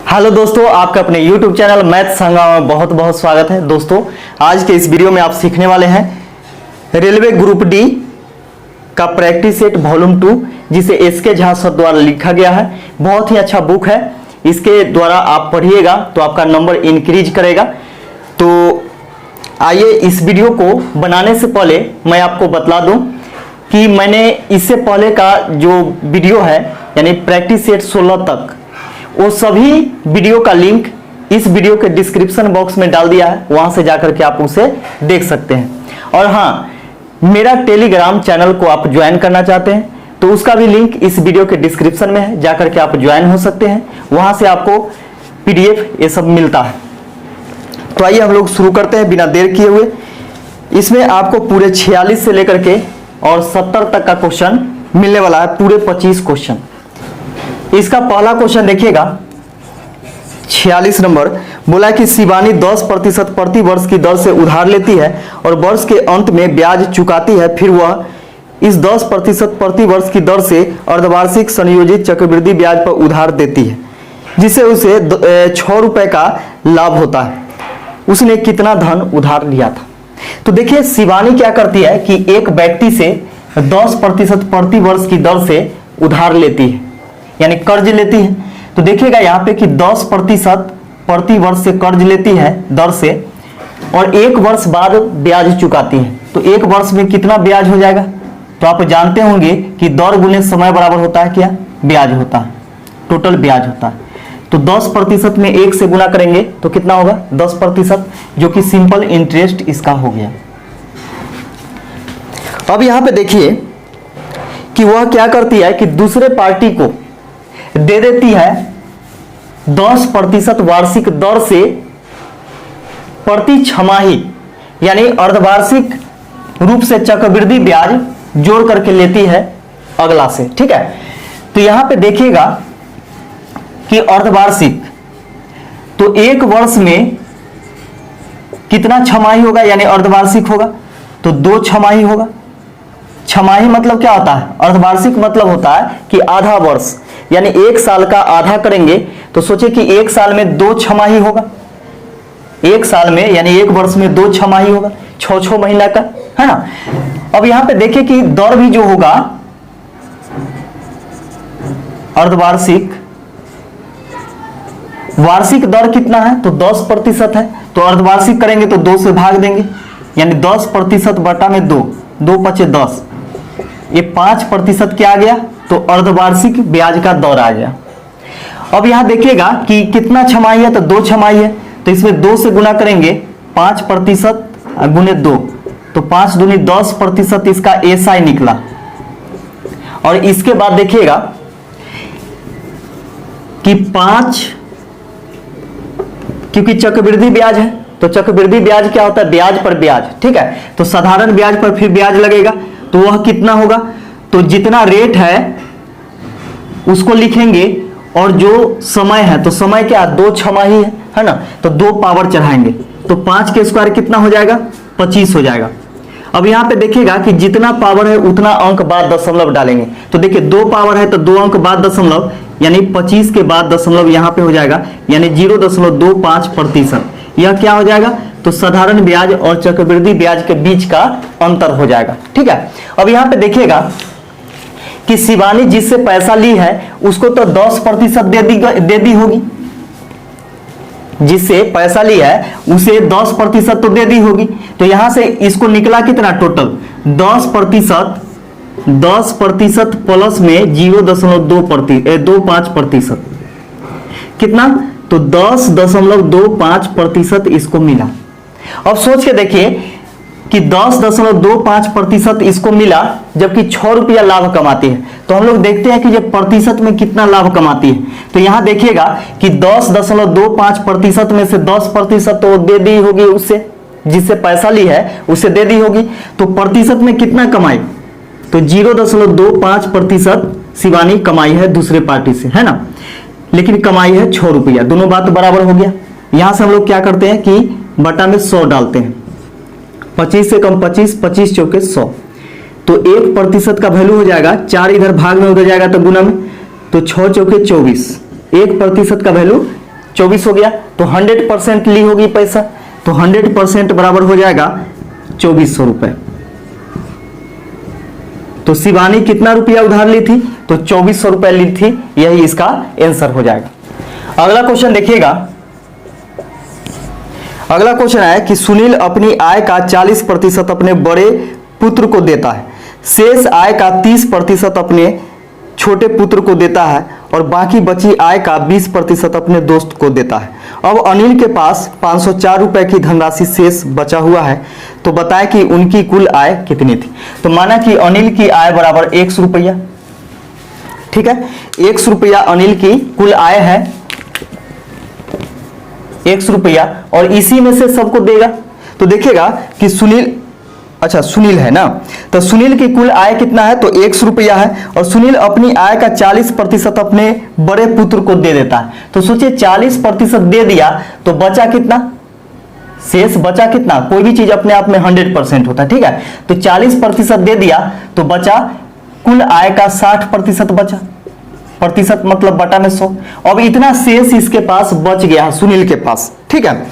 Hello दोस्तों, आपका अपने YouTube चैनल मैथ संगा में बहुत बहुत स्वागत है। दोस्तों, आज के इस वीडियो में आप सीखने वाले हैं रेलवे ग्रुप डी का प्रैक्टिस सेट वॉल्यूम 2, जिसे एसके झा सर द्वारा लिखा गया है। बहुत ही अच्छा बुक है, इसके द्वारा आप पढ़िएगा तो आपका नंबर इंक्रीज करेगा। तो आइए, इस वीडियो को बनाने से पहले मैं आपको बतला दूं कि मैंने इससे पहले का जो वीडियो है यानी प्रैक्टिस सेट 16 तक, वो सभी वीडियो का लिंक इस वीडियो के डिस्क्रिप्शन बॉक्स में डाल दिया है, वहां से जाकर के आप उसे देख सकते हैं। और हाँ, मेरा टेलीग्राम चैनल को आप ज्वाइन करना चाहते हैं तो उसका भी लिंक इस वीडियो के डिस्क्रिप्शन में है, जाकर के आप ज्वाइन हो सकते हैं। वहां से आपको पीडीएफ ये सब मिलता है। तो आइए हम लोग शुरू करते हैं बिना देर किए हुए। इसमें आपको पूरे 46 से लेकर के और 70 तक का क्वेश्चन मिलने वाला है, पूरे 25 क्वेश्चन। इसका पहला क्वेश्चन देखिएगा, 46 नंबर। बोला कि शिवानी 10% प्रति वर्ष की दर से उधार लेती है और वर्ष के अंत में ब्याज चुकाती है। फिर वह इस 10% प्रति वर्ष की दर से अर्धवार्षिक संयोजित चक्रवृद्धि ब्याज पर उधार देती है, जिससे उसे 6 रुपए का लाभ होता है। उसने कितना धन उधार लिया था? तो देखिए, शिवानी क्या करती है कि एक व्यक्ति से 10% प्रति वर्ष की दर से उधार लेती है, यानी कर्ज लेती है। तो देखिएगा यहाँ पे कि 10% प्रति वर्ष से कर्ज लेती है दर से, और 1 वर्ष बाद ब्याज चुकाती है। तो 1 वर्ष में कितना ब्याज हो जाएगा? तो आप जानते होंगे कि दर गुने समय बराबर होता है क्या? ब्याज होता है, टोटल ब्याज होता है। तो 10% में 1 से गुना करेंगे तो कितना होगा? 10%, जो कि सिंपल इंटरेस्ट इसका हो गया। अब यहां पे देखिए कि वह क्या करती है कि दूसरे पार्टी को दे देती है 10% वार्षिक दर से प्रति छमाही, यानी अर्धवार्षिक रूप से चक्रवृद्धि ब्याज जोड़ करके लेती है अगला से। ठीक है, तो यहां पे देखिएगा कि अर्धवार्षिक, तो 1 वर्ष में कितना छमाही होगा, यानी अर्धवार्षिक होगा तो 2 छमाही होगा। छमाही मतलब क्या होता है? अर्धवार्षिक मतलब होता है कि आधा वर्ष, यानी 1 साल का आधा करेंगे तो सोचे कि 1 साल में 2 छमाही होगा। 1 साल में यानी 1 वर्ष में 2 छमाही होगा, 6 महीना का, है ना। अब यहां पे देखिए कि दर भी जो होगा अर्धवार्षिक, वार्षिक दर कितना है? तो 10% है। तो अर्धवार्षिक करेंगे तो 2 से भाग देंगे, यानी 10% बटा में 2, 2 पचे 10, ये 5% क्या आ गया? तो अर्धवार्षिक ब्याज का दर आ गया। अब यहां देखिएगा कि कितना छमाही है? तो 2 छमाही है। तो इसमें 2 से गुना करेंगे, 5% गुने 2, तो 5 दूनी 10% इसका एसआई निकला। और इसके बाद देखिएगा कि 5, क्योंकि चक्रवृद्धि ब्याज है तो चक्रवृद्धि ब्याज क्या होता है? ब्याज पर ब्याज। ठीक है, तो साधारण ब्याज पर फिर ब्याज लगेगा, तो वह कितना होगा? तो जितना रेट है उसको लिखेंगे, और जो समय है तो समय क्या? 2 छमाही है ना, तो 2 पावर चढ़ाएंगे, तो 5 के स्क्वायर कितना हो जाएगा? 25 हो जाएगा। अब यहां पे देखिएगा कि जितना पावर है उतना अंक बाद दशमलव डालेंगे। तो देखिए 2 पावर है तो 2 अंक बाद दशमलव, यानी 25 के बाद दशमलव यहां पे हो जाएगा, यानी 0.25%। यह क्या हो जाएगा? तो साधारण ब्याज और चक्रवृद्धि ब्याज के बीच का अंतर हो जाएगा। ठीक है, अब यहां पे देखिएगा कि शिवानी जिससे पैसा ली है उसको तो 10% दे दी होगी। जिससे पैसा ली है उसे 10% तो दे दी होगी। तो यहां से इसको निकला कितना? टोटल 10% प्लस में 0.25%, कितना? तो 10.25% इसको मिला। अब सोच के देखिए कि 10.25% इसको मिला, जबकि 6 रुपया लाभ कमाती है। तो हम लोग देखते हैं कि ये प्रतिशत में कितना लाभ कमाती है। तो यहां देखिएगा कि 10.25% में से 10% तो दे दी होगी उससे, जिससे पैसा ली है उसे दे दी होगी। तो प्रतिशत में कितना कमाई? तो 0.25% शिवानी कमाई है दूसरे पार्टी से, है ना, लेकिन कमाई है 6 रुपया। दोनों बात बराबर हो गया। यहां से हम लोग क्या करते हैं कि बटा में 100 डालते हैं। 25 से कम 25, 25 चौके 100, तो 1% का वैल्यू हो जाएगा, 4 इधर भाग में उधर जाएगा तो गुना में, तो 6 चौके 24, 1% का वैल्यू 24 हो गया, तो 100% ली होगी पैसा, तो 100% बराबर हो जाएगा 2400 रुपए। तो शिवानी कितना रुपया उधार ली थी? तो 2400 रुपए ली थी, यही इसका आंसर हो जाएगा। अगला क्वेश्चन देखिएगा। अगला क्वेश्चन है कि सुनील अपनी आय का 40% अपने बड़े पुत्र को देता है, शेष आय का 30% अपने छोटे पुत्र को देता है और बाकी बची आय का 20% अपने दोस्त को देता है। अब अनिल के पास 504 रुपए की धनराशि शेष बचा हुआ है, तो बताएं कि उनकी कुल आय कितनी थी। तो माना कि अनिल की आय बराबर 100 रुपया, ठीक है, 100 रुपया अनिल की कुल आय है, 100 रुपया, और इसी में से सबको देगा। तो देखिएगा कि सुनील, अच्छा सुनील है ना, तो सुनील की कुल आय कितना है? तो 100 रुपया है, और सुनील अपनी आय का 40% अपने बड़े पुत्र को दे देता है। तो सोचिए 40% दे दिया तो बचा कितना? शेष बचा कितना? कोई भी चीज अपने आप में 100% होता है, ठीक है, तो 40% दे दिया तो बचा कुल आय का 60% बचा, प्रतिशत मतलब बटा में 100। अब इतना शेष इसके पास बच गया है सुनील के पास, ठीक है।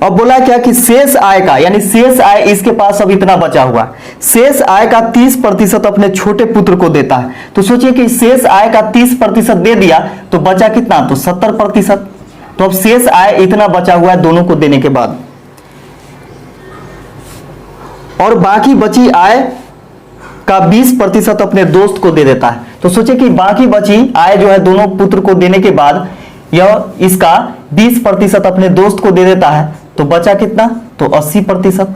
अब बोला क्या कि शेष आय का, यानी शेष आय इसके पास अब इतना बचा हुआ है, शेष आय का 30% अपने छोटे पुत्र को देता है। तो सोचिए कि शेष आय का 30% दे दिया तो बचा कितना? तो 70%। तो अब शेष आय इतना बचा हुआ है दोनों को देने के बाद, और बाकी बची आय का 20% अपने दोस्त को दे देता है। तो सोचिए कि बाकी बची आय जो है दोनों पुत्र को देने के बाद यह इसका 20% अपने दोस्त को दे देता है, तो बचा कितना? तो 80%।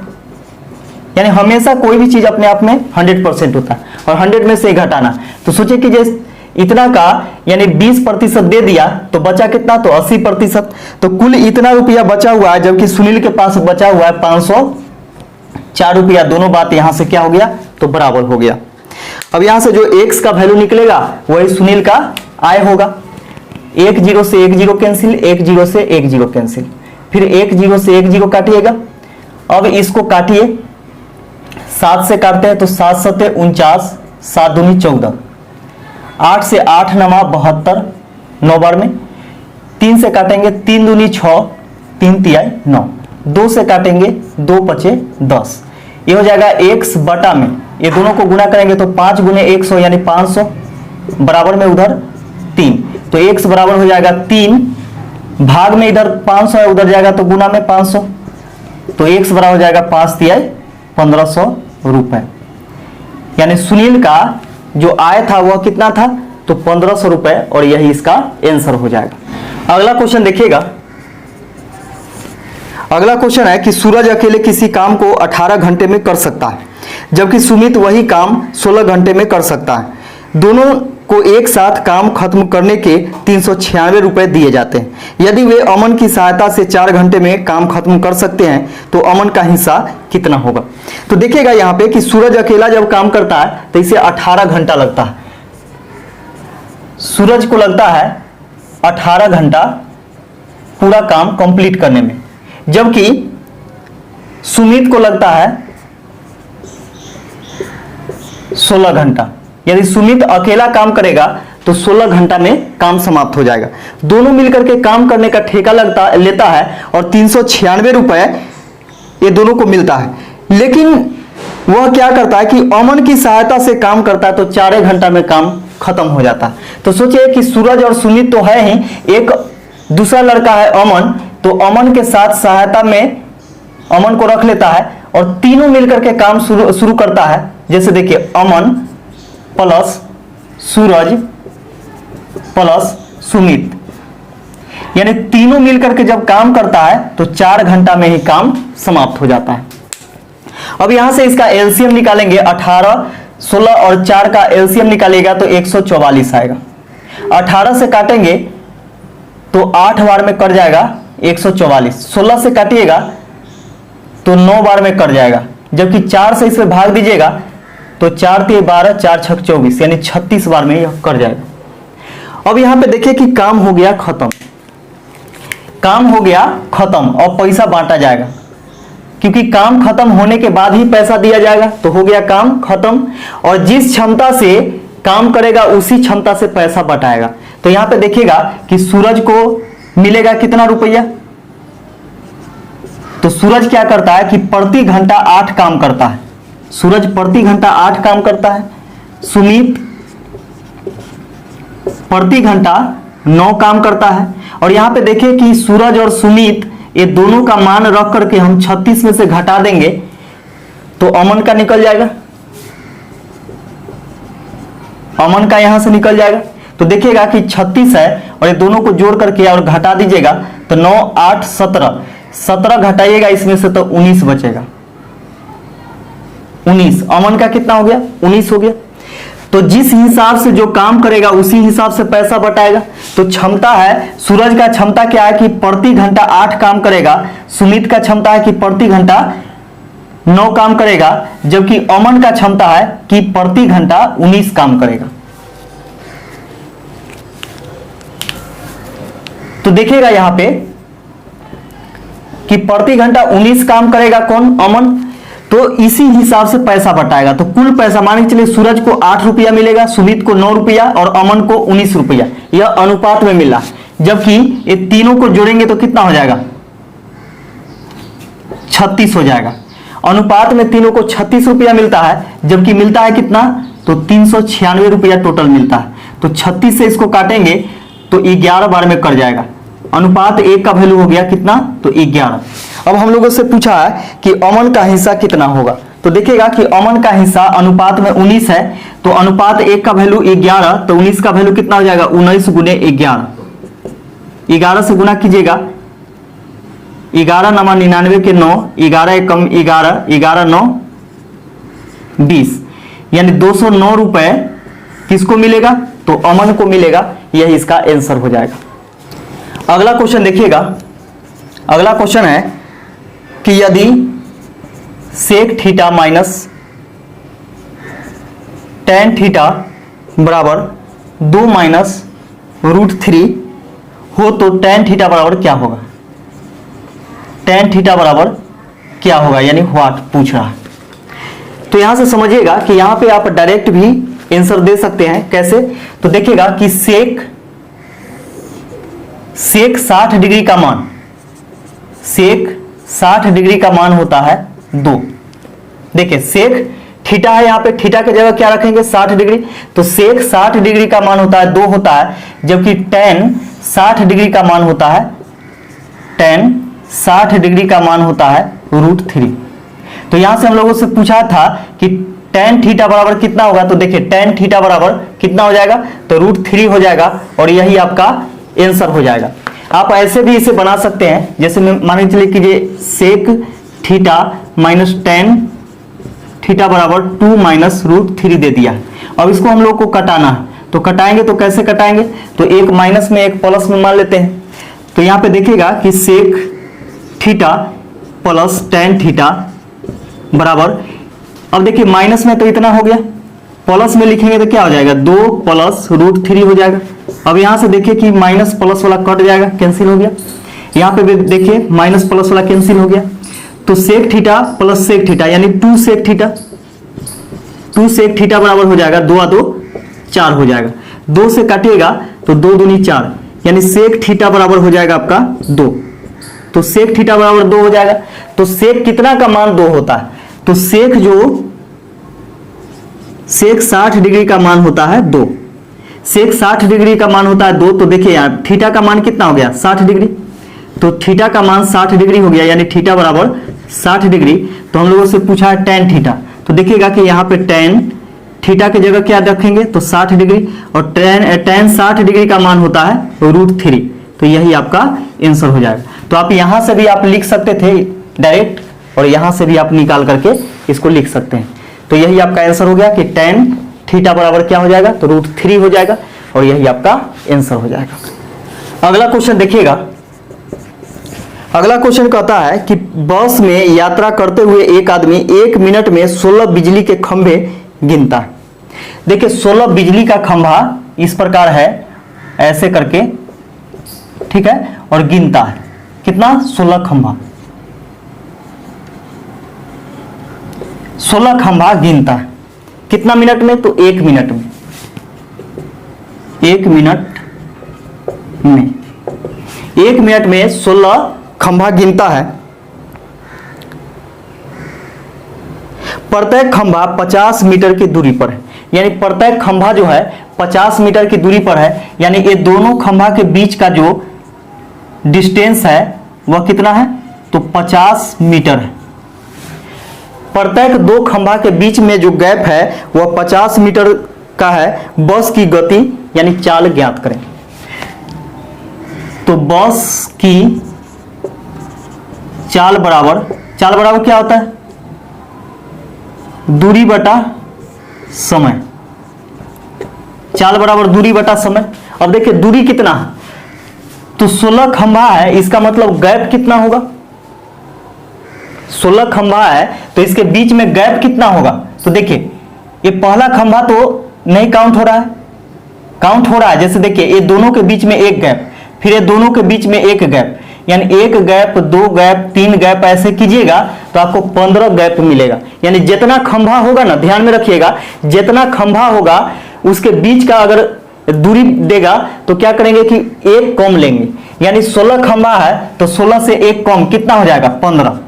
यानी हमेशा कोई भी चीज अपने आप में 100% होता है, और 100 में से घटाना। तो सोचिए कि जैसे इतना का यानी 20% दे दिया तो बचा कितना? तो 80%। तो कुल इतना रुपया बचा हुआ है, जबकि सुनील के पास बचा हुआ है 504 रुपया। दोनों बात यहां से क्या हो गया? तो बराबर हो गया। अब यहां से जो x का वैल्यू निकलेगा वही सुनील का आय होगा। 1 0 से 1 0 कैंसिल, 1 0 से 1 0 कैंसिल, फिर 1 0 से 1 0 काटिएगा। अब इसको काटिए, 7 से काटते हैं तो 7 7 49, 7 दूनी 14, 8 से 8 9 72, 9 बार में, 3 से काटेंगे 3 दूनी 6, 3 तिहाई 9, 2 से काटेंगे 2 पचे 10, ये हो जाएगा x बटा में, ये दोनों को गुणा करेंगे तो 5 गुने 100 यानी 500, बराबर में उधर 3, तो x बराबर हो जाएगा 3, भाग में इधर 500 है उधर जाएगा तो गुना में 500, तो x बराबर हो जाएगा 5 तिहाई 1500 रुपए। यानी सुनील का जो आय था वह कितना था? तो 1500 रुपए, और यही इसका आंसर हो जाएगा। अगला क्वेश्चन देखिएगा। अगला क्वेश्चन है कि सूरज अकेले किसी काम को 18 घंटे में कर सकता है, जबकि सुमित वही काम 16 घंटे में कर सकता है। दोनों को एक साथ काम खत्म करने के 396 रुपए दिए जाते हैं। यदि वे अमन की सहायता से 4 घंटे में काम खत्म कर सकते हैं तो अमन का हिस्सा कितना होगा? तो देखिएगा यहाँ पे कि सूरज अकेला जब काम करता है तो इसे 18 घंटा लगता है। सूरज को लगता है 18 घंटा पूरा काम कंप्लीट करने में, जबकि सुमित को लगता है 16 घंटा। यदि सुमित अकेला काम करेगा तो 16 घंटा में काम समाप्त हो जाएगा। दोनों मिलकर के काम करने का ठेका लेता है और 396 रुपए ये दोनों को मिलता है। लेकिन वह क्या करता है कि अमन की सहायता से काम करता है तो 4 घंटा में काम खत्म हो जाता है। तो सोचिए कि सूरज और सुमित तो है ही, एक दूसरा लड़का है अमन, तो अमन के साथ सहायता में अमन को रख लेता है और तीनों मिलकर के काम शुरू करता है। जैसे देखिए अमन प्लस सूरज प्लस सुमित, यानी तीनों मिलकर के जब काम करता है तो 4 घंटा में ही काम समाप्त हो जाता है। अब यहां से इसका एलसीएम निकालेंगे, 18, 16 और 4 का एलसीएम निकालेगा तो 144 आएगा। 18 से काटेंगे तो 8 बार में कट जाएगा 144, 16 से काटिएगा तो 9 बार में कट जाएगा, जबकि 4 से इसे भाग दीजिएगा तो 4 3 12, 4 6 24 यानी 36 बार में यह कट जाएगा। अब यहां पे देखिए कि काम हो गया खत्म, काम हो गया खत्म और पैसा बांटा जाएगा, क्योंकि काम खत्म होने के बाद ही पैसा दिया जाएगा। तो हो गया काम खत्म, और जिस क्षमता से काम करेगा उसी क्षमता से पैसा बटाएगा। तो यहां पे देखिएगा कि सूरज को मिलेगा कितना रुपया। तो सूरज क्या करता है कि प्रति घंटा 8 काम करता है, सूरज प्रति घंटा 8 काम करता है, सुमित प्रति घंटा 9 काम करता है। और यहां पे देखिए कि सूरज और सुमित ये दोनों का मान रख करके हम 36 में से घटा देंगे तो अमन का निकल जाएगा, अमन का यहां से निकल जाएगा। तो देखिएगा कि 36 है और ये दोनों को जोड़ करके और घटा दीजिएगा तो 9 8 17, 17 घटाइएगा इसमें से तो 19 बचेगा, 19। अमन का कितना हो गया, 19 हो गया। तो जिस हिसाब से जो काम करेगा उसी हिसाब से पैसा बटाएगा। तो क्षमता है, सूरज का क्षमता क्या है कि प्रति घंटा 8 काम करेगा, सुमित का क्षमता है कि प्रति घंटा 9 काम करेगा, जबकि अमन का क्षमता है कि प्रति घंटा 19 काम करेगा। तो देखिएगा यहां पे कि प्रति घंटा 19 काम करेगा कौन, अमन। तो इसी हिसाब से पैसा बटाएगा। तो कुल पैसा मान के चलिए सूरज को 8 रुपया मिलेगा, सुमित को 9 रुपया और अमन को 19 रुपया, यह अनुपात में मिला। जबकि ये तीनों को जोड़ेंगे तो कितना हो जाएगा, 36 हो जाएगा। अनुपात में तीनों को 36 रुपया मिलता है, जबकि मिलता है कितना, तो 396 रुपया टोटल मिलता है। तो 36 से इसको काटेंगे तो 11 बार में कट जाएगा। अनुपात 1 का वैल्यू हो गया कितना, तो 11। अब हम लोगों से पूछा है कि अमन का हिस्सा कितना होगा। तो देखिएगा कि अमन का हिस्सा अनुपात में 19 है, तो अनुपात 1 का वैल्यू 11, तो 19 का वैल्यू कितना हो जाएगा, 19 गुने 11। 11 से गुना कीजिएगा, 11 नमा 99 के 9, 11 कम 11, 11 9 20, यानी 209 रुपए किसको मिलेगा, तो अमन को मिलेगा। यही इसका आंसर हो जाएगा। अगला क्वेश्चन देखिएगा, अगला क्वेश्चन है कि यदि sec theta minus ten theta बराबर 2 माइनस √3 हो तो टेन थीटा बराबर क्या होगा, टेन थीटा बराबर क्या होगा, यानी व्हाट पूछ रहा है। तो यहां से समझिएगा कि यहां पे आप डायरेक्ट भी आंसर दे सकते हैं। कैसे, तो देखिएगा कि सेक 60 डिग्री का मान, सेक 60 डिग्री का मान होता है 2। देखिए सेक थीटा है, यहां पे थीटा की जगह क्या रखेंगे, 60 डिग्री। तो सेक 60 डिग्री का मान होता है 2 होता है, जबकि टेन 60 डिग्री का मान होता है, टेन 60 डिग्री का मान होता है √3। तो यहां से हम लोगों से पूछा था कि टेन थीटा बराबर कितना होगा। तो देखिए टेन थीटा बराबर कितना हो जाएगा, तो √3 हो जाएगा और यही आपका आंसर हो जाएगा। आप ऐसे भी इसे बना सकते हैं, जैसे मान के चलिए कीजिए sec theta minus ten theta बराबर 2 माइनस √3 दे दिया। अब इसको हम लोग को कटाना है, तो कटाएंगे तो कैसे कटाएंगे, तो एक माइनस में एक प्लस में मान लेते हैं। तो यहाँ पे देखिएगा कि sec theta plus ten theta बराबर, अब देखिए माइनस में तो इतना हो गया, प्लस में लिखेंगे तो क्या हो जाएगा, 2 प्लस √3 हो जाएगा। अब यहां से देखिए कि माइनस प्लस वाला कट जाएगा, कैंसिल हो गया। यहां पे भी देखिए माइनस प्लस वाला कैंसिल हो गया। तो sec theta plus sec theta यानी 2 सेक थीटा, 2 सेक थीटा बराबर हो जाएगा 2 2 4 हो जाएगा। 2 से काटिएगा तो 2 दूनी 4, यानी सेक थीटा बराबर हो जाएगा आपका 2। तो सेक थीटा बराबर 2 हो जाएगा। तो सेक कितना का मान 2 होता है, तो सेक जो सेक 60 डिग्री का मान होता है 2, सेक 60 डिग्री का मान होता है 2। तो देखिए यार थीटा का मान कितना हो गया, 60 डिग्री। तो थीटा का मान 60 डिग्री हो गया, यानी थीटा बराबर 60 डिग्री। तो हम लोगों से पूछा है टेन थीटा, तो देखिएगा कि यहाँ पे टेन थीटा की जगह क्या रखेंगे, तो 60 डिग्री, और टेन 60 डिग्री का मान होता है √3। तो यही आपका आंसर हो जाएगा। तो आप यहां से भी आप लिख सकते थे डायरेक्ट, और यहां से भी आप निकाल करके इसको लिख सकते हैं। तो यही आपका आंसर हो गया कि टेन थीटा बराबर क्या हो जाएगा, तो √3 हो जाएगा, और यही आपका आंसर हो जाएगा। अगला क्वेश्चन देखिएगा, अगला क्वेश्चन कहता है कि बस में यात्रा करते हुए एक आदमी 1 मिनट में 16 बिजली के खंभे गिनता है। देखिए 16 बिजली का खंभा इस प्रकार है, ऐसे करके, ठीक है, और गिनता है कितना, 16 खंभा, 16 खंभा गिनता है कितना मिनट में, तो 1 मिनट में, 1 मिनट में। 1 मिनट में 16 खंभा गिनता है। प्रत्येक खंभा 50 मीटर की दूरी पर है, यानी प्रत्येक खंभा जो है 50 मीटर की दूरी पर है, यानी ये दोनों खंभा के बीच का जो डिस्टेंस है वह कितना है, तो 50 मीटर है। प्रत्येक दो खंभा के बीच में जो गैप है वह 50 मीटर का है। बस की गति यानी चाल ज्ञात करें। तो बस की चाल बराबर क्या होता है, दूरी बटा समय। चाल बराबर दूरी बटा समय। अब देखिए दूरी कितना है, तो 16 खंभा है, इसका मतलब गैप कितना होगा, 16 खंभा है तो इसके बीच में गैप कितना होगा। तो देखिए ये पहला खंभा तो नहीं काउंट हो रहा है, काउंट हो रहा है, जैसे देखिए ये दोनों के बीच में एक गैप, फिर ये दोनों के बीच में एक गैप, यानी एक गैप, दो गैप, तीन गैप, ऐसे कीजिएगा तो आपको 15 गैप मिलेगा। यानी जितना खंभा होगा ना, ध्यान में रखिएगा, जितना खंभा होगा उसके बीच का अगर दूरी देगा तो क्या करेंगे कि एक कम लेंगे, यानी 16 खंभा है तो 16 से एक कम कितना हो जाएगा, 15।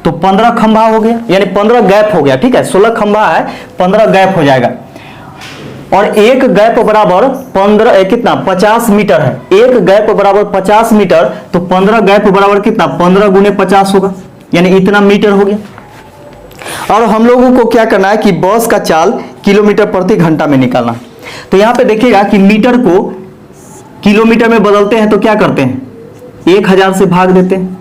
तो 15 खंभा हो गया, यानी 15 गैप हो गया। ठीक है, 16 खंभा है, 15 गैप हो जाएगा। और एक गैप बराबर 15 कितना, 50 मीटर है। एक गैप बराबर 50 मीटर, तो 15 गैप बराबर कितना, 15 गुने 50 होगा, यानी इतना मीटर हो गया। और हम लोगों को क्या करना है कि बस का चाल किलोमीटर प्रति घंटा में निकालना। तो यहां पे देखिएगा कि मीटर को किलोमीटर में बदलते हैं तो क्या करते हैं, 1000 से भाग देते हैं।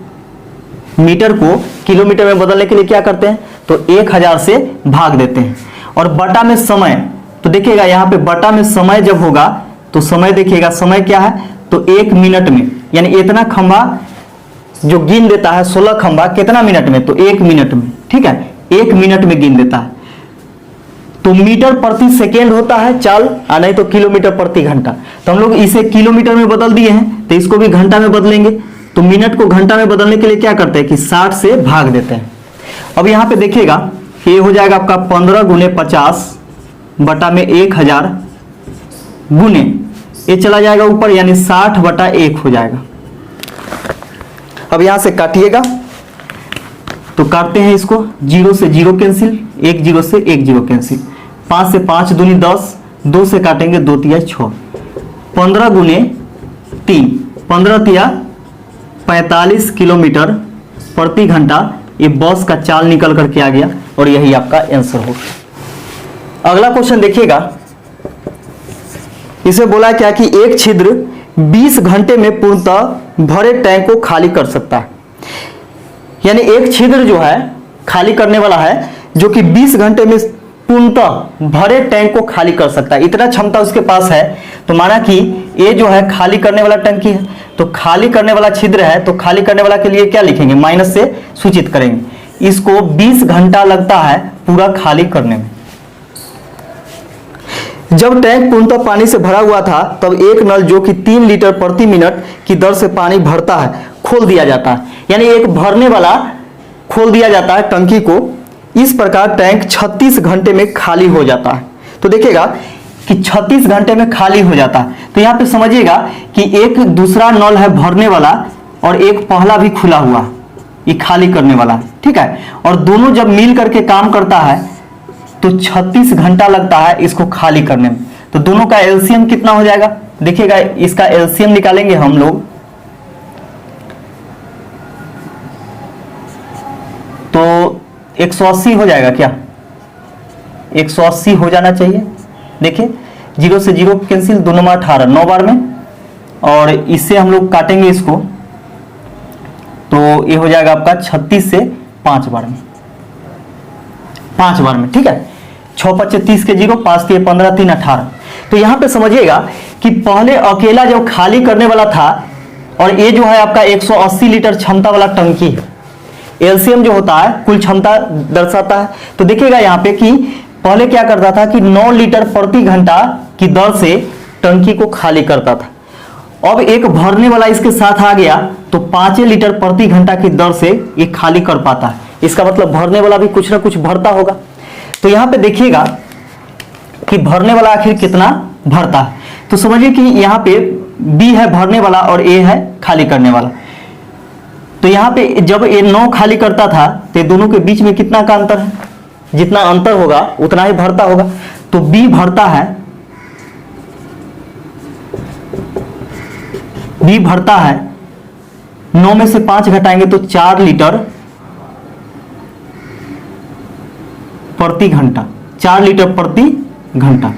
मीटर को किलोमीटर में बदलने के लिए क्या करते हैं, तो 1000 से भाग देते हैं। और बटा में समय, तो देखिएगा यहां पे बटा में समय जब होगा तो समय देखिएगा, समय क्या है, तो 1 मिनट में, यानी इतना खंभा जो गिन देता है 16 खंभा कितना मिनट में, तो 1 मिनट में। ठीक है, 1 मिनट में गिन देता है। तो मीटर प्रति सेकेंड होता है चाल, और नहीं तो किलोमीटर प्रति घंटा। तो हम लोग इसे किलोमीटर में बदल दिए हैं, तो इसको भी घंटा में बदलेंगे। तो मिनट को घंटा में बदलने के लिए क्या करते हैं कि 60 से भाग देते हैं। अब यहां पे देखिएगा कि ये हो जाएगा आपका 15 गुने 50 बटा में 1000 गुने, ये चला जाएगा ऊपर, यानी 60 बटा 1 हो जाएगा। अब यहां से काटिएगा तो काटते हैं इसको, 0 से 0 कैंसिल, 1 0 से 1 0 कैंसिल, 5 से 5 दूनी 10, 2 से काटेंगे 2 तिया 6, 15 गुने 3, 15 तिया 45 किलोमीटर प्रति घंटा। ये बस का चाल निकल करके आ गया और यही आपका आंसर होगा। अगला क्वेश्चन देखिएगा, इसे बोला क्या कि एक छिद्र 20 घंटे में पूर्णतः भरे टैंक को खाली कर सकता है। यानी एक छिद्र जो है खाली करने वाला है जो कि 20 घंटे में पूर्णतः भरे टैंक को खाली कर सकता है, इतना क्षमता उसके पास है। तो माना कि ये जो है खाली करने वाला टंकी है, तो खाली करने वाला छिद्र है, तो खाली करने वाला के लिए क्या लिखेंगे, माइनस से सूचित करेंगे। इसको 20 घंटा लगता है पूरा खाली करने में। जब टैंक पूर्णतः पानी से भरा हुआ था तब एक नल जो कि 3 लीटर प्रति मिनट की दर से पानी भरता है खोल दिया जाता है, यानी एक भरने वाला खोल दिया जाता है टंकी को। इस प्रकार टैंक 36 घंटे में खाली हो जाता है। तो देखिएगा कि 36 घंटे में खाली हो जाता है। तो यहां पे समझिएगा कि एक दूसरा नल है भरने वाला और एक पहला भी खुला हुआ, ये खाली करने वाला है। ठीक है, और दोनों जब मिल करके काम करता है तो 36 घंटा लगता है इसको खाली करने में। तो दोनों का एलसीएम कितना हो जाएगा, देखिएगा इसका एलसीएम निकालेंगे हम लोग, तो 180 हो जाएगा क्या, 180 हो जाना चाहिए। देखिए 0 से 0 कैंसिल, 2 9 18, 9 बार में, और इससे हम लोग काटेंगे इसको तो ये हो जाएगा आपका 36 से 5 बार में, 5 बार में। ठीक है, 6 5 30 के 0, 5 3 15 3 18। तो यहां पे समझिएगा कि पहले अकेला जब खाली करने वाला था और ये जो है आपका 180 लीटर क्षमता वाला टंकी है, एलसीएम जो होता है कुल क्षमता दर्शाता है। तो देखिएगा यहाँ पे कि पहले क्या करता था कि 9 लीटर प्रति घंटा की दर से टंकी को खाली करता था। अब एक भरने वाला इसके साथ आ गया तो 5 लीटर प्रति घंटा की दर से ये खाली कर पाता है। इसका मतलब भरने वाला भी कुछ ना कुछ भरता होगा। तो यहाँ पे देखिएगा कि भरने वाला आखिर कितना भरता है। तो समझिए कि यहाँ पे बी है भरने वाला और ए है खाली करने वाला। तो यहाँ पे जब ए 9 खाली करता था तो दोनों के बीच में कितना का अंतर है, जितना अंतर होगा उतना ही भरता होगा। तो बी भरता है, बी भरता है 9 में से 5 घटाएंगे तो 4 लीटर प्रति घंटा, 4 लीटर प्रति घंटा।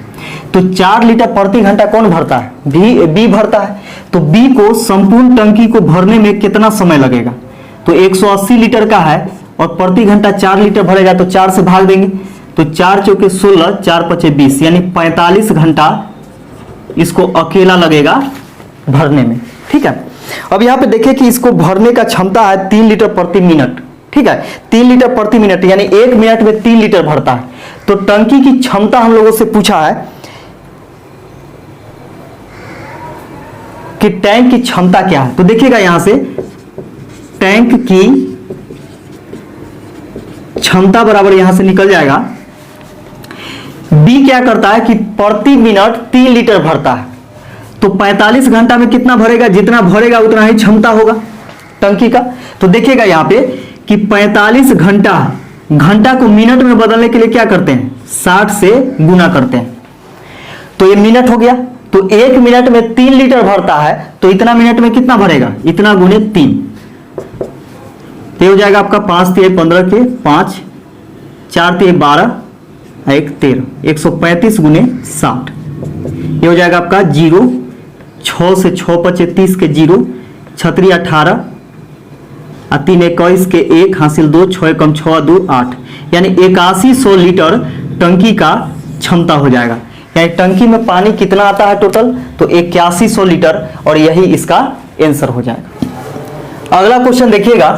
तो 4 लीटर प्रति घंटा कौन भरता है, बी भरता है। तो बी को संपूर्ण टंकी को भरने में कितना समय लगेगा, तो 180 लीटर का है और प्रति घंटा 4 लीटर भरेगा तो 4 से भाग देंगे तो 4 चौके 16, 4 पचे 20, यानी 45 घंटा इसको अकेला लगेगा भरने में। ठीक है, अब यहाँ पे देखिए कि इसको भरने का क्षमता है 3 लीटर प्रति मिनट। ठीक है, 3 लीटर प्रति मिनट यानी 1 मिनट में 3 लीटर भरता है। तो टंकी की क्षमता हम लोगों से पूछा है कि टैंक की क्षमता क्या है। तो देखिएगा यहां से टैंक की क्षमता बराबर यहां से निकल जाएगा, बी क्या करता है कि प्रति मिनट 3 लीटर भरता है। तो 45 घंटा में कितना भरेगा, जितना भरेगा उतना ही क्षमता होगा टंकी का। तो देखिएगा यहां पे कि 45 घंटा, घंटा को मिनट में बदलने के लिए क्या करते हैं, 60 से गुना करते हैं। तो ये मिनट हो गया। तो 1 मिनट में 3 लीटर भरता है तो इतना मिनट में कितना भरेगा, इतना गुने 3। ये हो जाएगा आपका 5 3 15 के 5, 4 3 12, 1 13, 135 गुने 60। ये हो जाएगा आपका 0, 6 से 6 पचे 30 के 0, 6 18, 3 21 के 1 हासिल 2, 6 कम 6 2 8, यानी 8100 लीटर टंकी का क्षमता हो जाएगा। यानी टंकी में पानी कितना आता है टोटल, तो 8100 लीटर, और यही इसका आंसर हो जाएगा। अगला क्वेश्चन देखिएगा,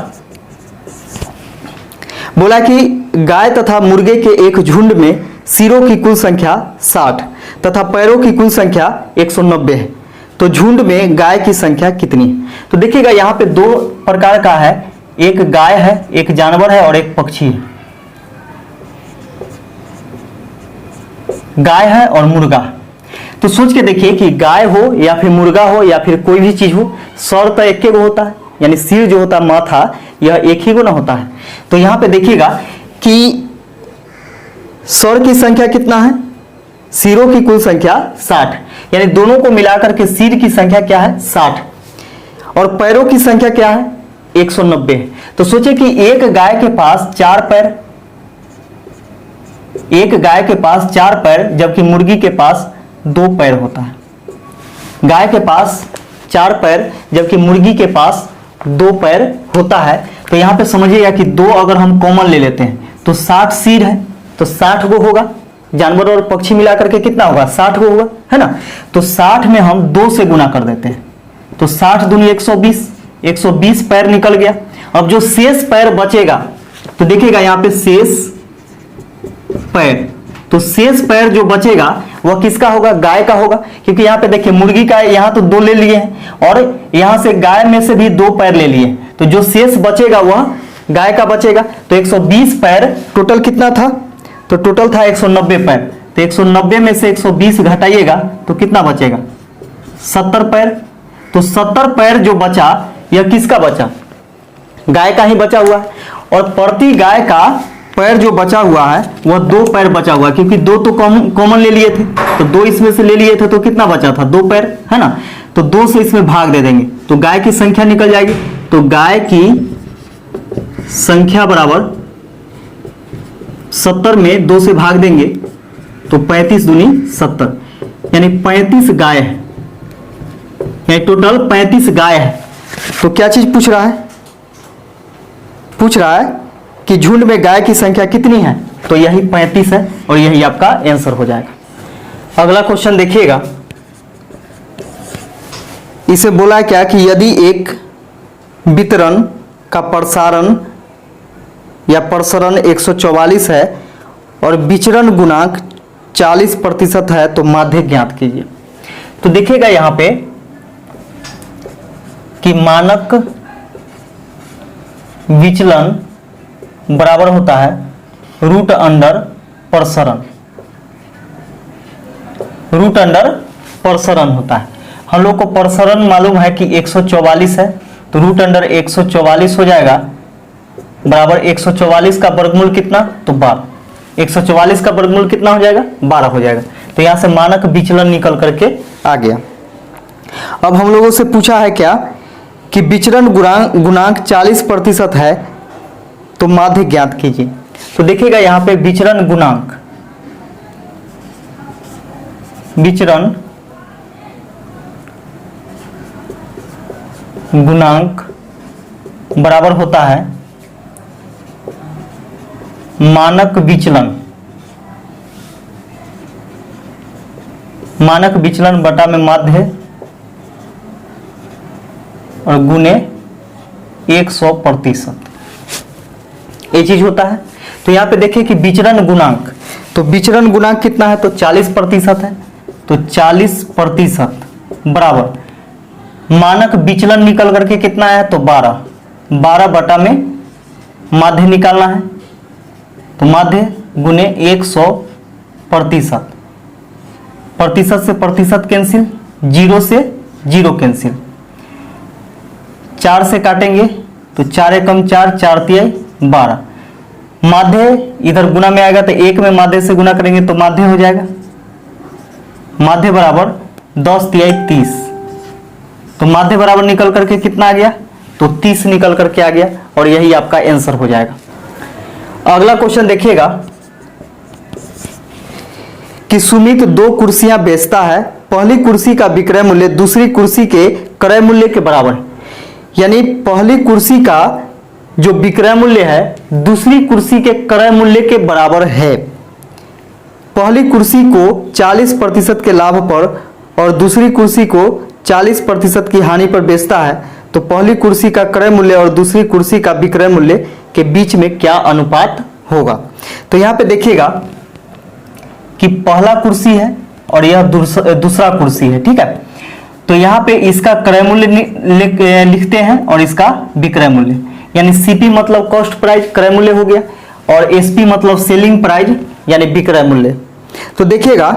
बोला कि गाय तथा मुर्गे के एक झुंड में सिरों की कुल संख्या 60 तथा पैरों की कुल संख्या 190 है, तो झुंड में गाय की संख्या कितनी है। तो देखिएगा यहाँ पे 2 प्रकार का है, एक गाय है, एक जानवर है और एक पक्षी है। गाय है और मुर्गा। तो सोच के देखिए कि गाय हो या फिर मुर्गा हो या फिर कोई भी चीज हो, सर तो एक ही होता है, यानी सिर जो होता है, माथा, यह एक ही गुना होता है। तो यहां पे देखिएगा कि सर की संख्या कितना है, सिरों की कुल संख्या 60, यानी दोनों को मिलाकर के सिर की संख्या क्या है 60 और पैरों की संख्या क्या है 190 है। तो सोचे कि एक गाय के पास 4 पैर, एक गाय के पास 4 पैर जबकि मुर्गी के पास 2 पैर होता है। गाय के पास 4 पैर जबकि मुर्गी के पास 2 पैर होता है। तो यहां पे समझिएगा कि 2 अगर हम कॉमन ले लेते हैं तो 60 सिर है तो 60 गो होगा, जानवर और पक्षी मिलाकर के कितना होगा 60 गो होगा, है ना। तो 60 में हम 2 से गुना कर देते हैं तो 60 दूनी 120, 120 पैर निकल गया। अब जो शेष पैर बचेगा तो देखिएगा यहां पे शेष पैर, तो शेष पैर जो बचेगा वह किसका होगा, गाय का होगा, क्योंकि यहाँ पे देखिए मुर्गी का यहां तो 2 ले लिए हैं और यहां से गाय में से भी 2 पैर ले लिए, तो जो शेष बचेगा वह गाय का बचेगा। तो 120 पैर टोटल कितना था, तो टोटल था 190 पैर। तो 190 में से 120 घटाइएगा तो कितना बचेगा 70 पैर। तो 70 पैर जो बचा यह किसका बचा, गाय का ही बचा हुआ है। और प्रति गाय का पैर जो बचा हुआ है वह 2 पैर बचा हुआ है, क्योंकि 2 तो कॉमन ले लिए थे तो 2 इसमें से ले लिए थे तो कितना बचा था 2 पैर, है ना। तो 2 से इसमें भाग दे देंगे तो गाय की संख्या निकल जाएगी। तो गाय की संख्या बराबर 70 में 2 से भाग देंगे तो 35 दूनी 70, यानी 35 गाय है, यानी टोटल 35 गाय है। तो क्या चीज पूछ रहा है, पूछ रहा है कि झुंड में गाय की संख्या कितनी है, तो यही 35 है और यही आपका आंसर हो जाएगा। अगला क्वेश्चन देखिएगा, इसे बोला है क्या कि यदि एक वितरण का प्रसारण या प्रसरण 144 है और विचरण गुणांक 40% है तो माध्य ज्ञात कीजिए। तो देखिएगा यहां पे कि मानक विचलन बराबर होता है रूट अंडर प्रसरण, रूट अंडर प्रसरण होता है। हम लोग को प्रसरण मालूम है कि 144 है, तो रूट अंडर 144 हो जाएगा बराबर 144 का वर्गमूल कितना, तो 12। 144 का वर्गमूल कितना हो जाएगा, 12 हो जाएगा। तो यहां से मानक विचलन निकल करके आ गया। अब हम लोगों से पूछा है क्या कि विचलन गुणांक 40% है, तो माध्य ज्ञात कीजिए। तो देखिएगा यहां पे विचलन गुणांक बराबर होता है मानक विचलन बटा में माध्य और गुने 100%, ये चीज होता है। तो यहां पे देखिए कि विचलन गुणांक, तो विचलन गुणांक कितना है, तो 40% है, तो 40% बराबर मानक विचलन निकल करके कितना है, तो 12 बटा में माध्य निकालना है, तो माध्य गुने 100%, प्रतिशत से प्रतिशत कैंसिल, 0 से 0 कैंसिल, 4 से काटेंगे तो 4 एकम 4, 4 तिहाई 12, माध्य इधर गुना में आएगा तो 1 में माध्य से गुना करेंगे तो माध्य हो जाएगा, माध्य बराबर 10 तिहाई 30, तो माध्य बराबर निकल करके कितना आ गया, तो 30 निकल करके आ गया, और यही आपका आंसर हो जाएगा। अगला क्वेश्चन देखिएगा कि सुमित 2 कुर्सियां बेचता है, पहली कुर्सी का विक्रय मूल्य दूसरी कुर्सी के क्रय मूल्य के बराबर है, यानी पहली कुर्सी का जो विक्रय मूल्य है दूसरी कुर्सी के क्रय मूल्य के बराबर है। पहली कुर्सी को 40% के लाभ पर और दूसरी कुर्सी को 40% की हानि पर बेचता है, तो पहली कुर्सी का क्रय मूल्य और दूसरी कुर्सी का विक्रय मूल्य के बीच में क्या अनुपात होगा। तो यहां पे देखिएगा कि पहला कुर्सी है और यह दूसरा कुर्सी है, ठीक है। तो यहां पे इसका क्रय मूल्य लिखते हैं और इसका विक्रय मूल्य, यानी सीपी मतलब कॉस्ट प्राइस क्रय मूल्य हो गया, और एसपी मतलब सेलिंग प्राइस यानी विक्रय मूल्य। तो देखिएगा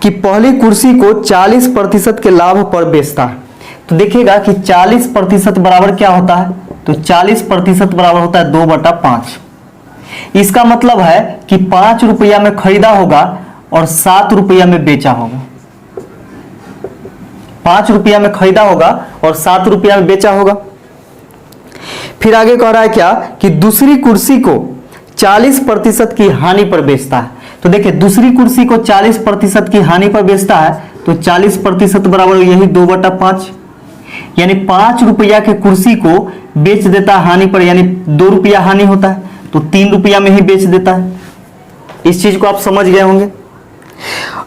कि पहली कुर्सी को 40% के लाभ पर बेचता है, तो देखिएगा कि 40% बराबर क्या होता है, तो 40% बराबर होता है 2/5। इसका मतलब है कि 5 रुपया में खरीदा होगा और 7 रुपया में बेचा होगा, 5 रुपया में खरीदा होगा और 7 रुपया में बेचा होगा। फिर आगे कह रहा है क्या कि दूसरी कुर्सी को 40% की हानि पर बेचता है, तो देखिए दूसरी कुर्सी को 40% की हानि पर बेचता है, तो 40% बराबर यही 2/5, यानी 5 रुपया के कुर्सी को बेच देता है हानि पर, यानी 2 रुपया हानि होता है, तो 3 रुपया में ही बेच देता है। इस चीज को आप समझ गए होंगे।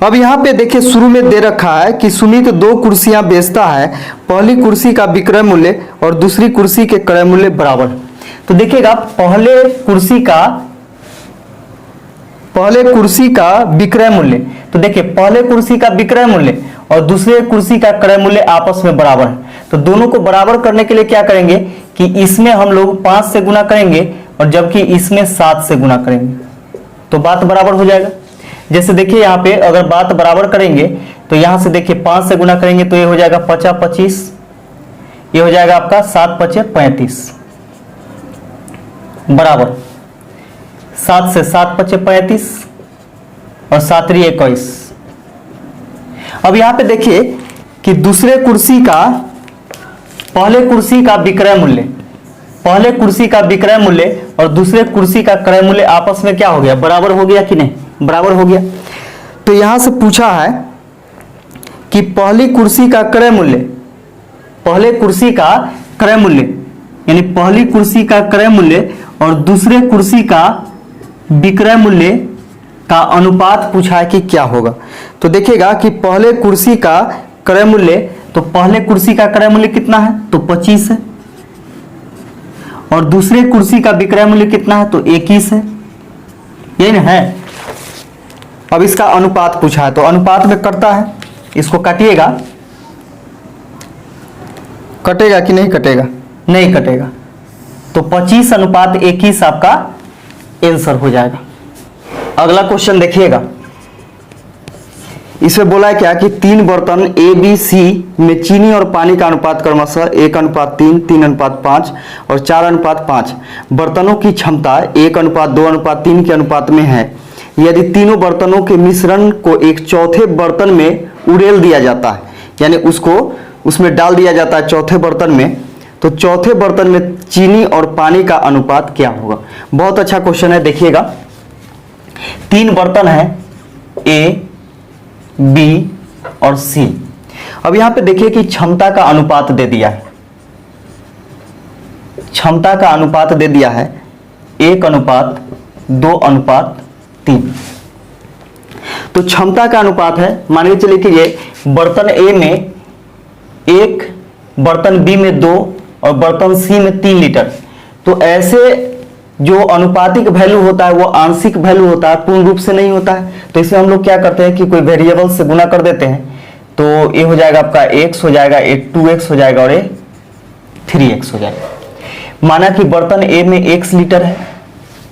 अब यहां पे देखिए शुरू में दे रखा है कि सुमित 2 कुर्सियां बेचता है, पहली कुर्सी का विक्रय मूल्य और दूसरी कुर्सी के क्रय मूल्य बराबर। तो देखिएगा पहले कुर्सी का विक्रय मूल्य, तो देखिए पहले कुर्सी का विक्रय मूल्य और दूसरे कुर्सी का क्रय मूल्य आपस में बराबर है, तो दोनों को बराबर करने के लिए क्या करेंगे कि इसमें हम लोग 5 से गुना करेंगे और जबकि इसमें 7 से गुना करेंगे, तो बात बराबर हो जाएगा। जैसे देखिए यहाँ पे अगर बात बराबर करेंगे तो यहां से देखिए 5 से गुना करेंगे तो ये हो जाएगा 50-25, ये हो जाएगा आपका 7-5-35 बराबर 7 से 7-5-35 और 7-21। अब यहां पे देखिए कि दूसरे कुर्सी का पहले कुर्सी का विक्रय मूल्य और दूसरे कुर्सी का क्रय मूल्य आपस में क्या हो गया, बराबर हो गया कि नहीं, बराबर हो गया। तो यहां से पूछा है कि पहली कुर्सी का क्रय मूल्य, पहले कुर्सी का क्रय मूल्य यानी पहली कुर्सी का क्रय मूल्य और दूसरे कुर्सी का विक्रय मूल्य का अनुपात पूछा है कि क्या होगा। तो देखिएगा कि पहले कुर्सी का क्रय मूल्य, तो पहले कुर्सी का क्रय मूल्य कितना है, तो 25 है, और दूसरे कुर्सी का विक्रय मूल्य कितना है, तो 21 है, यही ना है। अब इसका अनुपात पूछा है, तो अनुपात में कटता है, इसको काटिएगा, कटेगा कि नहीं कटेगा, नहीं कटेगा, तो 25:21 आपका आंसर हो जाएगा। अगला क्वेश्चन देखिएगा इसमें बोला है क्या कि 3 बर्तन ए बी सी में चीनी और पानी का अनुपात क्रमशः 1:3, 3:5 और 4:5 बर्तनों की क्षमता 1:2:3 के अनुपात में है। यदि तीनों बर्तनों के मिश्रण को एक चौथे बर्तन में उड़ेल दिया जाता है, यानी उसको उसमें डाल दिया जाता है चौथे बर्तन में, तो चौथे बर्तन में चीनी और पानी का अनुपात क्या होगा। बहुत अच्छा क्वेश्चन है, देखिएगा 3 बर्तन है ए बी और सी। अब यहां पे देखिए कि क्षमता का अनुपात दे दिया है, क्षमता का अनुपात दे दिया है 1:2:3। तो क्षमता का अनुपात है, मान के चलिए कि ये बर्तन ए में 1, बर्तन बी में 2 और बर्तन सी में 3 लीटर। तो ऐसे जो अनुपातिक वैल्यू होता है वो आंशिक वैल्यू होता है, पूर्ण रूप से नहीं होता है। तो इसमें हम लोग क्या करते हैं कि कोई वेरिएबल से गुना कर देते हैं, तो ये हो जाएगा आपका x हो जाएगा, एक 2x हो जाएगा और ये 3x हो जाएगा। माना कि बर्तन ए में x लीटर है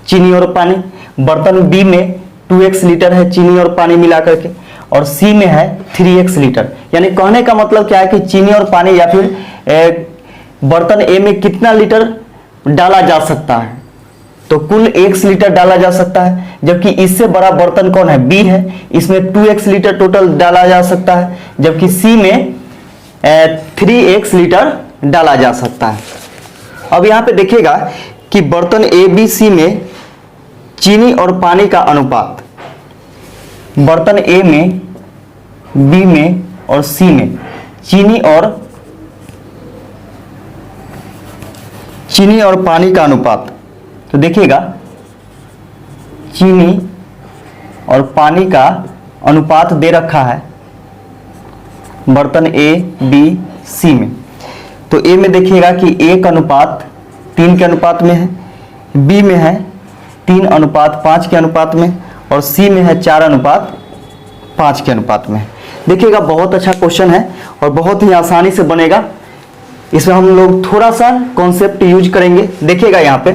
चीनी और पानी, बर्तन बी में 2x लीटर है चीनी और पानी मिला करके, और सी में है 3x लीटर। यानी कहने का मतलब क्या है कि चीनी और पानी या फिर बर्तन ए में कितना लीटर डाला जा सकता है, तो कुल x लीटर डाला जा सकता है। जबकि इससे बड़ा बर्तन कौन है, बी है, इसमें 2x लीटर टोटल डाला जा सकता है, जबकि सी में 3x लीटर डाला जा सकता है। अब यहां पे देखिएगा कि बर्तन ए बी सी में चीनी और पानी का अनुपात, बर्तन ए में, बी में और सी में चीनी और पानी का अनुपात, तो देखिएगा चीनी और पानी का अनुपात दे रखा है बर्तन ए बी सी में। तो ए में देखिएगा कि 1:3 के अनुपात में है, बी में है 3:5 के अनुपात में, और सी में है 4:5 के अनुपात में। देखिएगा बहुत अच्छा क्वेश्चन है और बहुत ही आसानी से बनेगा। इसमें हम लोग थोड़ा सा कॉन्सेप्ट यूज करेंगे। देखिएगा यहाँ पे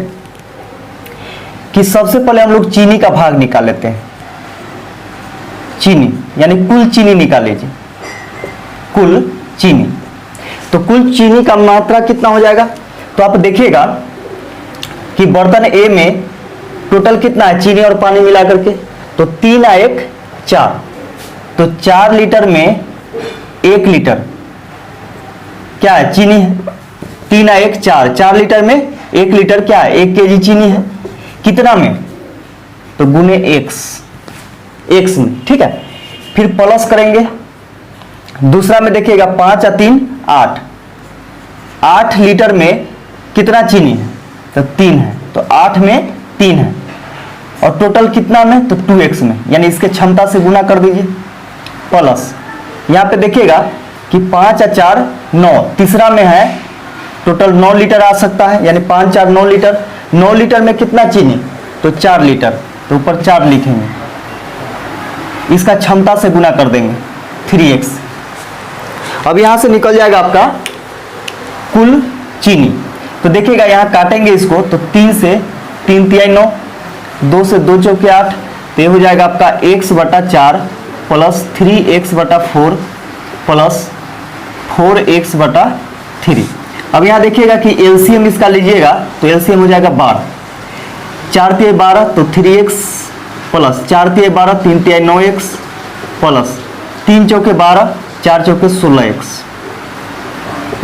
कि सबसे पहले हम लोग चीनी का भाग निकाल लेते हैं। चीनी यानी कुल चीनी निकाल लीजिए, कुल चीनी। तो कुल चीनी का मात्रा कितना हो जाएगा, तो आप देखिएगा कि बर्तन ए में टोटल कितना है चीनी और पानी मिला करके, तो 3 और 1 4, तो 4 लीटर में 1 लीटर क्या है, चीनी है। 3 और 1 4, 4 लीटर में 1 लीटर क्या है, 1 केजी चीनी है। कितना में, तो गुने x में, ठीक है। फिर प्लस करेंगे, दूसरा में देखिएगा 5 और 3 8, 8 लीटर में कितना चीनी है, तो 3 है, तो 8 में 3 है, और टोटल कितना में, तो 2x में, यानी इसके क्षमता से गुना कर दीजिए। प्लस यहां पे देखिएगा कि 5 और 4 9, तीसरा में है टोटल 9 लीटर आ सकता है, यानी 5 4 9 लीटर। 9 लीटर में कितना चीनी, तो 4 लीटर, तो ऊपर 4 लिखेंगे, इसका क्षमता से गुना कर देंगे 3x। अब यहां से निकल जाएगा आपका कुल चीनी। तो देखिएगा यहां काटेंगे इसको, तो 3 से 3 तिहाई 9, 2 से 2 चौके 8, तो ये हो जाएगा आपका x/4 plus 3x/4 plus 4x/3। अब यहां देखिएगा कि एलसीएम इसका लीजिएगा, तो एलसीएम हो जाएगा 12, 4 तिहाई 12, तो 3x प्लस 4 तिहाई 12, 3 तिहाई 9x प्लस 3 चौके 12, 4 चौके 16x।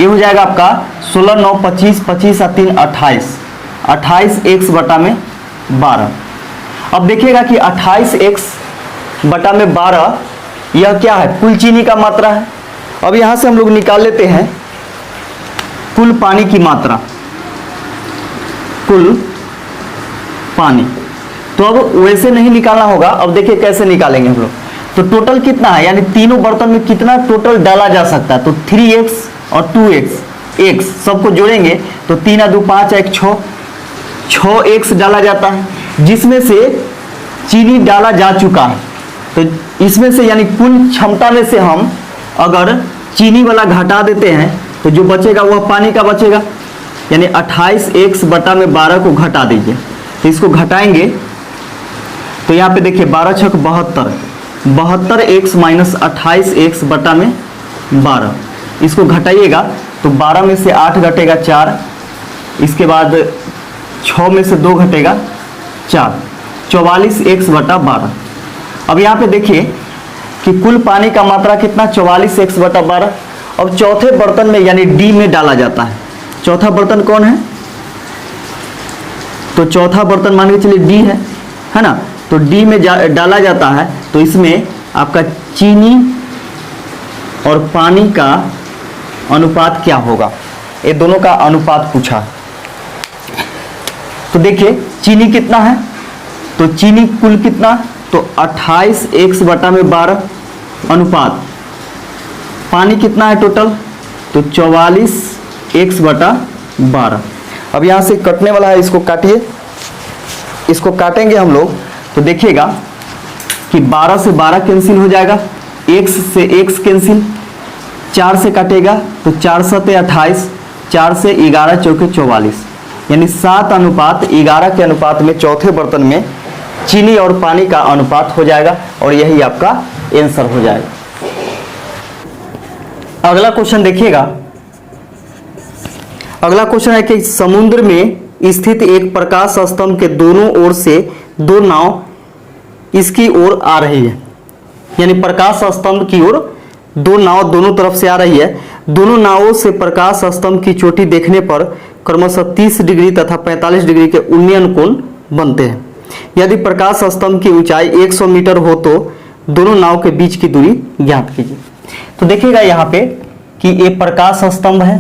ये हो जाएगा आपका 16 9 25, 25 और 3 28, 28x/12। अब देखिएगा कि 28x/12 यह क्या है, कुल चीनी का मात्रा है। अब यहां से हम लोग निकाल लेते हैं कुल पानी की मात्रा, कुल पानी। तो अब वैसे नहीं निकालना होगा, अब देखिए कैसे निकालेंगे हम लोग। तो टोटल कितना है, यानी तीनों बर्तन में कितना टोटल डाला जा सकता है, तो 3x और 2x सबको जोड़ेंगे, तो 3 और 2 5 1 6, 6x डाला जाता है, जिसमें से चीनी डाला जा चुका है। तो इसमें से यानी कुल क्षमता में से हम अगर चीनी वाला घटा देते हैं, तो जो बचेगा वह पानी का बचेगा, यानी 28x/12 को घटा दीजिए। तो इसको घटाएंगे, तो यहाँ पे देखिए 12 छक 72, 72x माइनस 28x बटा में 12, इसको घटाइएगा तो 12 में से 8 घटेगा 4, इसके बाद 6 में से 2 घटेगा 4, 44x बटा 12। अब यहाँ पे देखिए कि कुल पानी का मात्रा कितना 44x बटा 12। अब चौथे बर्तन में यानी डी में डाला जाता है। चौथा बर्तन कौन है? तो चौथा बर्तन मान के चलिए डी है ना। तो डी में डाला जाता है तो इसमें आपका चीनी और पानी का अनुपात क्या होगा, ये दोनों का अनुपात पूछा। तो देखिए चीनी कितना है, तो चीनी कुल कितना, तो 28x बटा में 12 अनुपात पानी कितना है टोटल, तो 44x बटा 12। अब यहाँ से कटने वाला है, इसको काटिए, इसको काटेंगे हम लोग तो देखिएगा कि 12 से 12 कैंसिल हो जाएगा, x से x कैंसिल, 4 से काटेगा तो 4 7 28, 4 से 11 चौके 44, यानी 7:11 के अनुपात में चौथे बर्तन में चीनी और पानी का अनुपात हो जाएगा और यही आपका आंसर हो जाएगा। अगला क्वेश्चन देखिएगा। अगला क्वेश्चन है कि समुद्र में स्थित एक प्रकाश स्तंभ के दोनों ओर से 2 नाव इसकी ओर आ रही है, यानी प्रकाश स्तंभ की ओर 2 नाव दोनों तरफ से आ रही है। दोनों नावों से प्रकाश स्तंभ की चोटी देखने पर क्रमशः 30 डिग्री तथा 45 डिग्री के उन्नयन कोण बनते हैं। यदि प्रकाश स्तंभ की ऊंचाई 100 मीटर हो तो दोनों नाव के बीच की दूरी ज्ञात कीजिए। तो देखिएगा यहाँ पे कि ये प्रकाश स्तंभ है,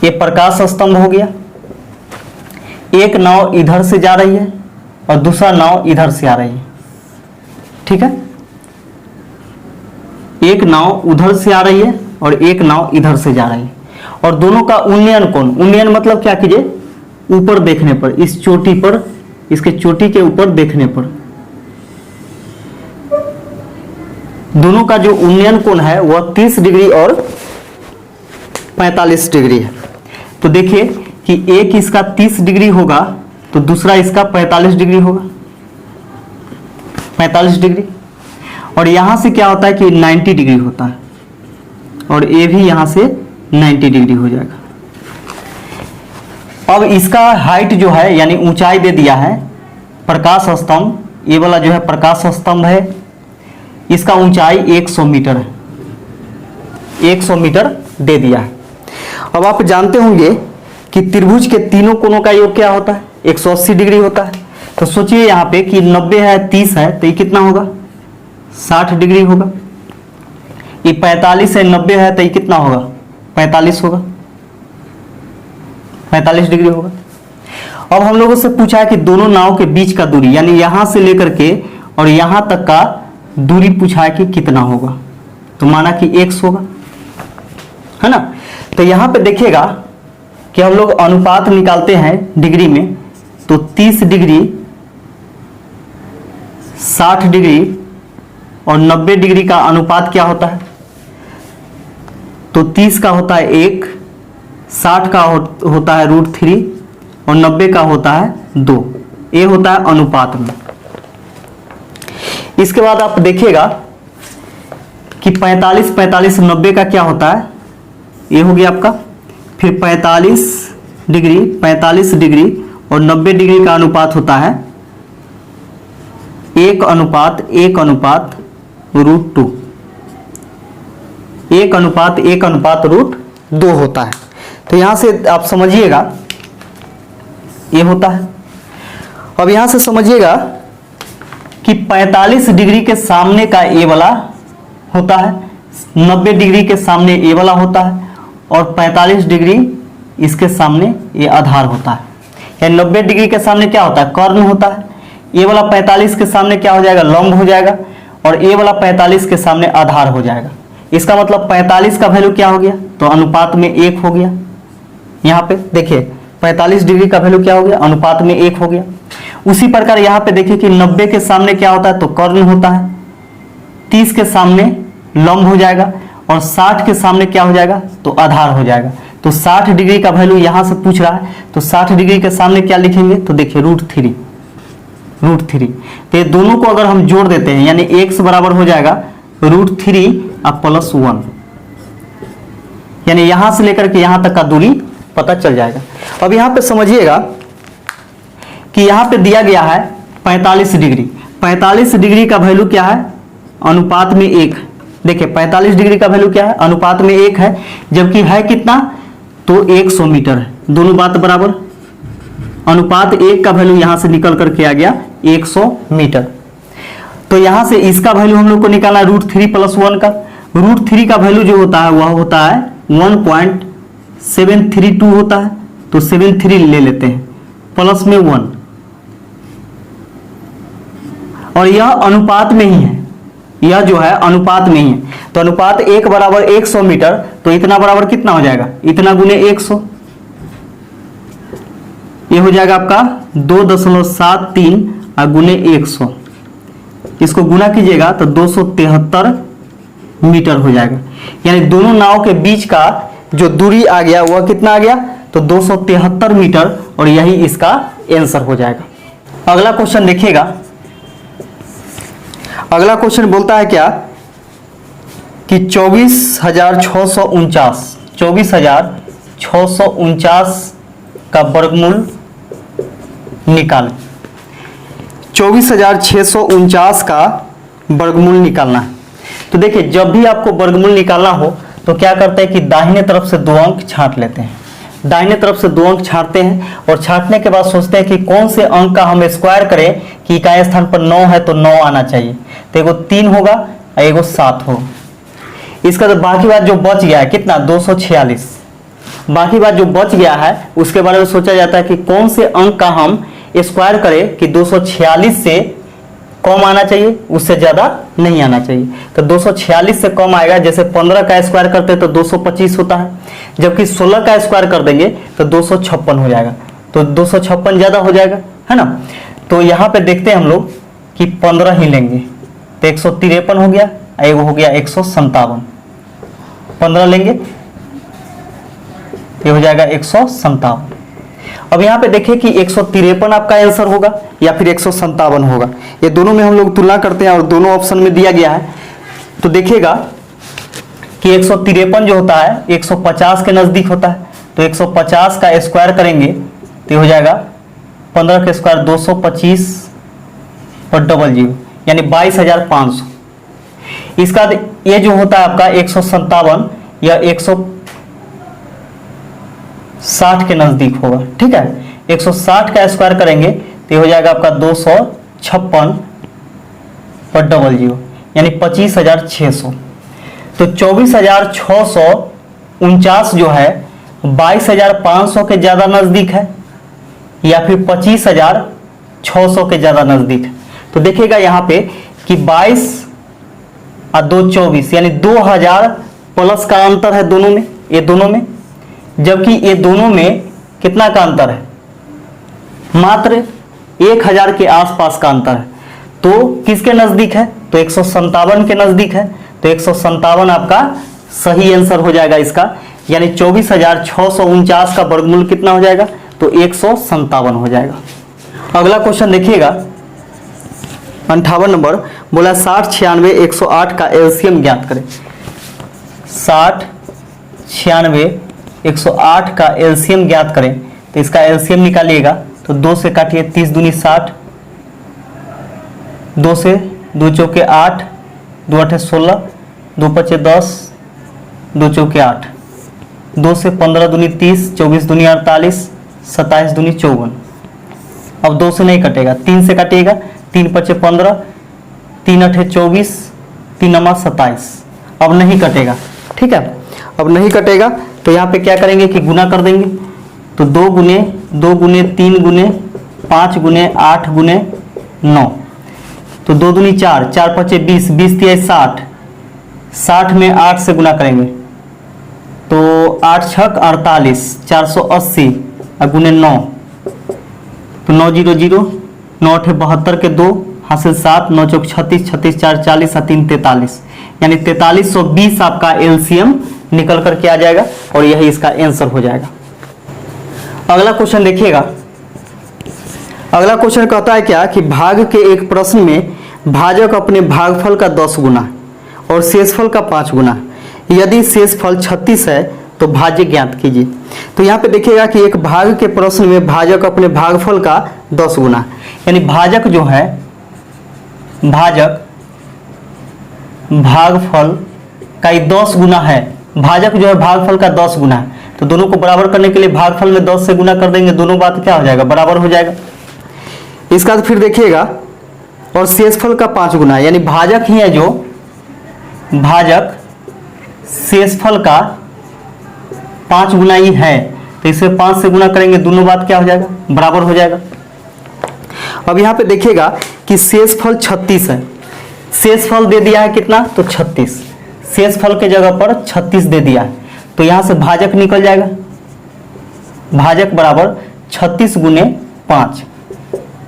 ये प्रकाश स्तंभ हो गया। एक नाव इधर से जा रही है और दूसरा नाव इधर से आ रही है, ठीक है। एक नाव उधर से आ रही है और एक नाव इधर से जा रही है और दोनों का उन्नयन कोण, उन्नयन मतलब क्या कीजिए, ऊपर देखने पर, इस चोटी पर, इसके चोटी के ऊपर देखने पर दोनों का जो उन्नयन कोण है वह 30 डिग्री और 45 डिग्री है। तो देखिए कि एक इसका 30 डिग्री होगा तो दूसरा इसका 45 डिग्री होगा, 45 डिग्री। और यहां से क्या होता है कि 90 डिग्री होता है और ये भी यहां से 90 डिग्री हो जाएगा। अब इसका हाइट जो है यानी ऊंचाई दे दिया है प्रकाश स्तंभ, ये वाला जो है प्रकाश स्तंभ है, इसका ऊंचाई 100 मीटर है, 100 मीटर दे दिया है। अब आप जानते होंगे कि त्रिभुज के तीनों कोणों का योग क्या होता है, 180 डिग्री होता है। तो सोचिए यहाँ पे कि 90 है 30 है तो ये कितना होगा, 60 डिग्री होगा। ये 45 है 90 है तो ये कितना होगा, 45 होगा, 45 डिग्री होगा। अब हम लोगों से पूछा है कि दोनों नाव के बीच का दूरी, यानी यहां से लेकर के और यहां तक का दूरी पूछा है कि कितना होगा, तो माना कि x होगा, है ना। तो यहां पे देखिएगा कि हम लोग अनुपात निकालते हैं डिग्री में, तो 30 डिग्री, 60 डिग्री और 90 डिग्री का अनुपात क्या होता है, तो 30 का होता है 1, 60 का होता है √3 और 90 का होता है 2। ये होता है अनुपात में। इसके बाद आप देखिएगा कि 45 45 90 का क्या होता है, ये हो गया आपका। फिर 45 डिग्री 45 डिग्री और 90 डिग्री का अनुपात होता है 1 अनुपात √2, 1 अनुपात √2 होता है। तो यहां से आप समझिएगा ये होता है। अब यहां से समझिएगा कि 45 डिग्री के सामने का ए वाला होता है, 90 डिग्री के सामने ए वाला होता है और 45 डिग्री इसके सामने ये आधार होता है। यानी 90 डिग्री के सामने क्या होता है, कर्ण होता है। ये वाला 45 के सामने क्या हो जाएगा, लंब हो जाएगा और ये वाला 45 के सामने आधार हो जाएगा। इसका मतलब 45 का वैल्यू क्या हो गया, तो अनुपात में 1 हो गया। यहाँ पे देखिए 45 डिग्री का वैल्यू क्या हो गया, अनुपात में 1 हो गया। उसी प्रकार यहाँ पे देखिए कि 90 के सामने क्या होता है, तो कर्ण होता है, 30 के सामने लंब हो जाएगा और 60 के सामने क्या हो जाएगा, तो आधार हो जाएगा। तो 60 डिग्री का वैल्यू यहाँ से पूछ रहा है, तो 60 डिग्री के सामने क्या लिखेंगे, तो देखिए √3, √3। तो ये दोनों को अगर हम जोड़ देते हैं यानी x बराबर हो जाएगा √3 और +1, यानी यहां से लेकर के यहां तक का दूरी पता चल जाएगा। अब यहां पे समझिएगा कि यहां पे दिया गया है 45 डिग्री। 45 डिग्री का वैल्यू क्या है? अनुपात में 1। देखिए 45 डिग्री का वैल्यू क्या है? अनुपात में 1 है, जबकि है कितना? तो 100 मीटर है। दोनों बात बराबर। अनुपात 1 का वैल्यू यहां से निकल करके आ गया 100 मीटर। तो यहां से इसका वैल्यू हम लोग को निकालना √3 + 1 का। √3 का वैल्यू जो होता है वह होता है 1.732 होता है, तो 73 ले लेते हैं, प्लस में 1, और यह अनुपात में ही है, यह जो है अनुपात में ही है। तो अनुपात 1 बराबर 100 मीटर, तो इतना बराबर कितना हो जाएगा? इतना गुने 100, ये हो जाएगा आपका 2.73 और गुने 100, इसको गुना कीजिएगा तो 273 मीटर हो जाएगा। यानी दोनों नाव के बीच का जो दूरी आ गया वह कितना आ गया? तो 273 मीटर, और यही इसका आंसर हो जाएगा। अगला क्वेश्चन देखिएगा। अगला क्वेश्चन बोलता है क्या कि 24,649 का वर्गमूल निकालें। 24,649 का वर्गमूल निकालना है। तो देखिए जब भी आपको वर्गमूल निकालना हो तो क्या करते हैं कि दाहिने तरफ से 2 अंक छांट लेते हैं। दाहिने तरफ से 2 अंक छांटते हैं और छांटने के बाद सोचते हैं कि कौन से अंक का हम स्क्वायर करें कि इकाई स्थान पर 9 है तो 9 आना चाहिए। तो एगो 3 होगा और एगो 7 होगा। इसका तो बाकी बात जो बच गया है कितना? 246। बाकी बात जो बच गया है उसके बारे में सोचा जाता है कि कौन से अंक का हम स्क्वायर करें कि 246 से कम आना चाहिए, उससे ज्यादा नहीं आना चाहिए। तो 246 से कम आएगा। जैसे 15 का स्क्वायर करते हैं तो 225 होता है, जबकि 16 का स्क्वायर कर देंगे तो 256 हो जाएगा। तो 256 ज्यादा हो जाएगा, है ना। तो यहाँ पे देखते हैं हम लोग कि 15 ही लेंगे तो 153 हो गया, एगो हो गया 157। 15 लेंगे ये हो जाएगा 157। अब यहाँ पे देखिए कि 153 आपका आंसर होगा या फिर 157 होगा। ये दोनों में हम लोग तुलना करते हैं और दोनों ऑप्शन में दिया गया है। तो देखिएगा कि 153 जो होता है 150 के नजदीक होता है। तो 150 का स्क्वायर करेंगे तो हो जाएगा 15 के स्क्वायर 225 और 00 यानी 22,500। इसका ये जो होता है आपका 157 या 160 के नजदीक होगा, ठीक है। 160 का स्क्वायर करेंगे तो हो जाएगा आपका 256 और 00 यानी 25,600। तो 24,649 जो है 22,500 के ज्यादा नजदीक है या फिर 25,600 के ज्यादा नजदीक है। तो देखिएगा यहाँ पे कि 22 और 2 24 यानी 2000 प्लस का अंतर है दोनों में, ये दोनों में, जबकि ये दोनों में कितना का अंतर है? मात्र 1000 के आसपास का अंतर है। तो किसके नजदीक है? तो 157 के नजदीक है। तो 157 आपका सही आंसर हो जाएगा इसका, यानी 24,649 का वर्गमूल कितना हो जाएगा? तो 157 हो जाएगा। अगला क्वेश्चन देखिएगा 58 नंबर, बोला 60, 96, 108 का एलसीएम ज्ञात करें। 60, 96, 108 का एलसीएम ज्ञात करें। तो इसका एलसीएम निकालिएगा तो 2 से काटिए, 30 दूनी 60, 2 से 2 चौके 8, 2 8 16, 2 5 10, 2 चौके 8, 2 से 15 दूनी 30, 24 दूनी 48, 27 दूनी 54। अब 2 से नहीं कटेगा, 3 से काटिएगा, 3 5 15, 3 8 24, 3 9 27। अब नहीं कटेगा, ठीक है। अब नहीं कटेगा तो यहाँ पे क्या करेंगे कि गुना कर देंगे। तो 2 गुने 3 गुने 5 गुने 8 गुने 9, तो 2 दूनी 4, 4 5 20, 20 3 60, 60 में 8 से गुना करेंगे तो 8 6 48, 480 और गुने 9, तो 9 0 0, 9 8 72 के 2 हासिल 7, 9 चौक 36, 36 4 40 और 3 43, यानी 4320 आपका एलसीएम निकल करके आ जाएगा और यही इसका आंसर हो जाएगा। अगला क्वेश्चन देखिएगा अगला क्वेश्चन कहता है क्या कि भाग के एक प्रश्न में भाजक अपने भागफल का 10 गुना और शेषफल का 5 गुना, यदि शेषफल 36 है तो भाज्य ज्ञात कीजिए। तो यहाँ पे देखिएगा कि एक भाग के प्रश्न में भाजक अपने भागफल का 10 गुना, यानी भाजक जो है, भाजक भागफल का 10 गुना है, भाजक जो है भागफल का 10 गुना है। तो दोनों को बराबर करने के लिए भागफल में 10 से गुना कर देंगे, दोनों बात क्या हो जाएगा, बराबर हो जाएगा। इसका तो फिर देखिएगा, और शेषफल का 5 गुना, यानी भाजक ही है जो, भाजक शेषफल का 5 गुना ही है, तो इसे 5 से गुना करेंगे, दोनों बात क्या हो जाएगा, बराबर हो जाएगा। अब यहाँ पे देखिएगा कि शेषफल 36 है, शेषफल दे दिया है कितना, तो 36, शेषफल के जगह पर 36 दे दिया है, तो यहाँ से भाजक निकल जाएगा, भाजक बराबर 36 गुने 5,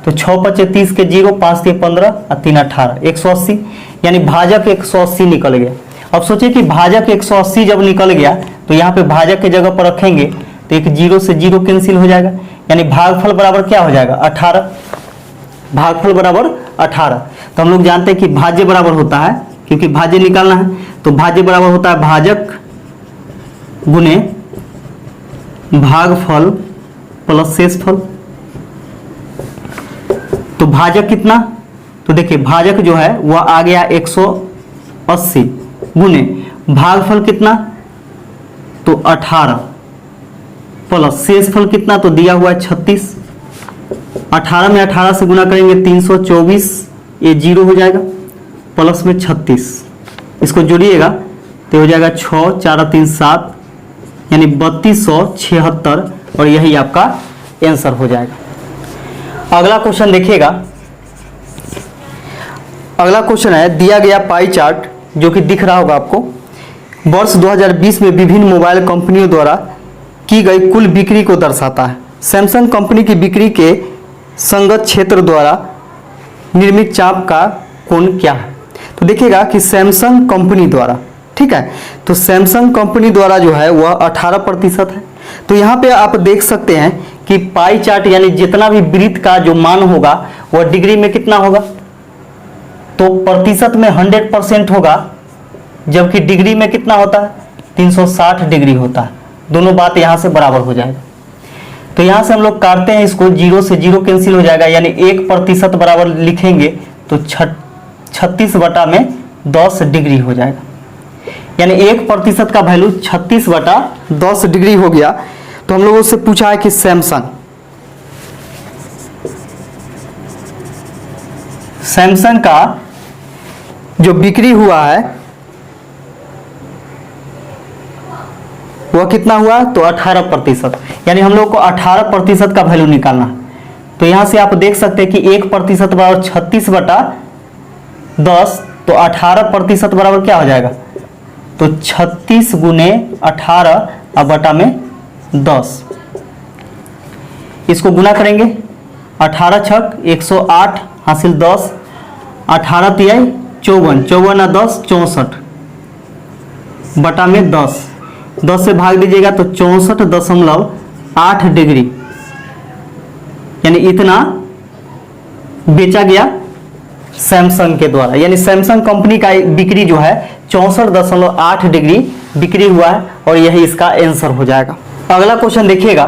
तो 6 × 30 के 0, 5 × 15 और 3 18, 180, यानी भाजक 180 निकल गया। अब सोचिए कि भाजक 180 जब निकल गया तो यहाँ पे भाजक के जगह पर रखेंगे तो एक 0 से 0 कैंसिल हो जाएगा, यानी भागफल बराबर क्या हो जाएगा, 18, भागफल बराबर 18। तो हम लोग जानते हैं कि भाज्य बराबर होता है, क्योंकि भाज्य निकालना है, तो भाज्य बराबर होता है भाजक गुने भागफल प्लस शेषफल। तो भाजक कितना, तो देखिए भाजक जो है वह आ गया 180 गुने भागफल कितना, तो 18 प्लस शेषफल कितना, तो दिया हुआ है 36, 18 में 18 से गुना करेंगे 324, ये 0 हो जाएगा, प्लस में 36, इसको जोड़िएगा तो हो जाएगा 6 4 3 7, यानी 3276, और यही आपका आंसर हो जाएगा। अगला क्वेश्चन देखिएगा, अगला क्वेश्चन है, दिया गया पाई चार्ट जो कि दिख रहा होगा आपको, वर्ष 2020 में विभिन्न मोबाइल कंपनियों द्वारा की गई कुल बिक्री को दर्शाता है। सैमसंग कंपनी की बिक्री के संगत क्षेत्र द्वारा निर्मित चाप का कोण क्या है। तो देखिएगा कि सैमसंग कंपनी द्वारा, ठीक है, तो सैमसंग कंपनी द्वारा जो है वह 18% है। तो यहाँ पे आप देख सकते हैं कि पाई चार्ट यानी जितना भी वृत्त का जो मान होगा वह डिग्री में कितना होगा, तो प्रतिशत में 100% होगा, जबकि डिग्री में कितना होता है, 360 डिग्री होता है, दोनों बात यहाँ से बराबर हो जाएगा। तो यहाँ से हम लोग काटते हैं इसको, 0 से 0 कैंसिल हो जाएगा, यानी 1% बराबर लिखेंगे तो 36 बटा में 10 डिग्री हो जाएगा, यानी 1% का वैल्यू 36 बटा 10 डिग्री हो गया। तो हम लोगों से पूछा है कि सैमसंग का जो बिक्री हुआ है वह कितना हुआ, तो 18%, यानी हम लोग को 18% का वैल्यू निकालना है। तो यहां से आप देख सकते हैं कि 1% बराबर 36 बटा 10, तो 18% बराबर क्या हो जाएगा, तो 36 गुने 18 और बटा में 10, इसको गुना करेंगे, 18 छक 108 हासिल 10, 18 तिहाई 54, 54 और 10 64 बटा में 10, 10 से भाग दीजिएगा तो 64.8 डिग्री, यानी इतना बेचा गया सैमसंग के द्वारा, यानी सैमसंग कंपनी का बिक्री जो है 64.8 डिग्री बिक्री हुआ है, और यही इसका आंसर हो जाएगा। अगला क्वेश्चन देखिएगा,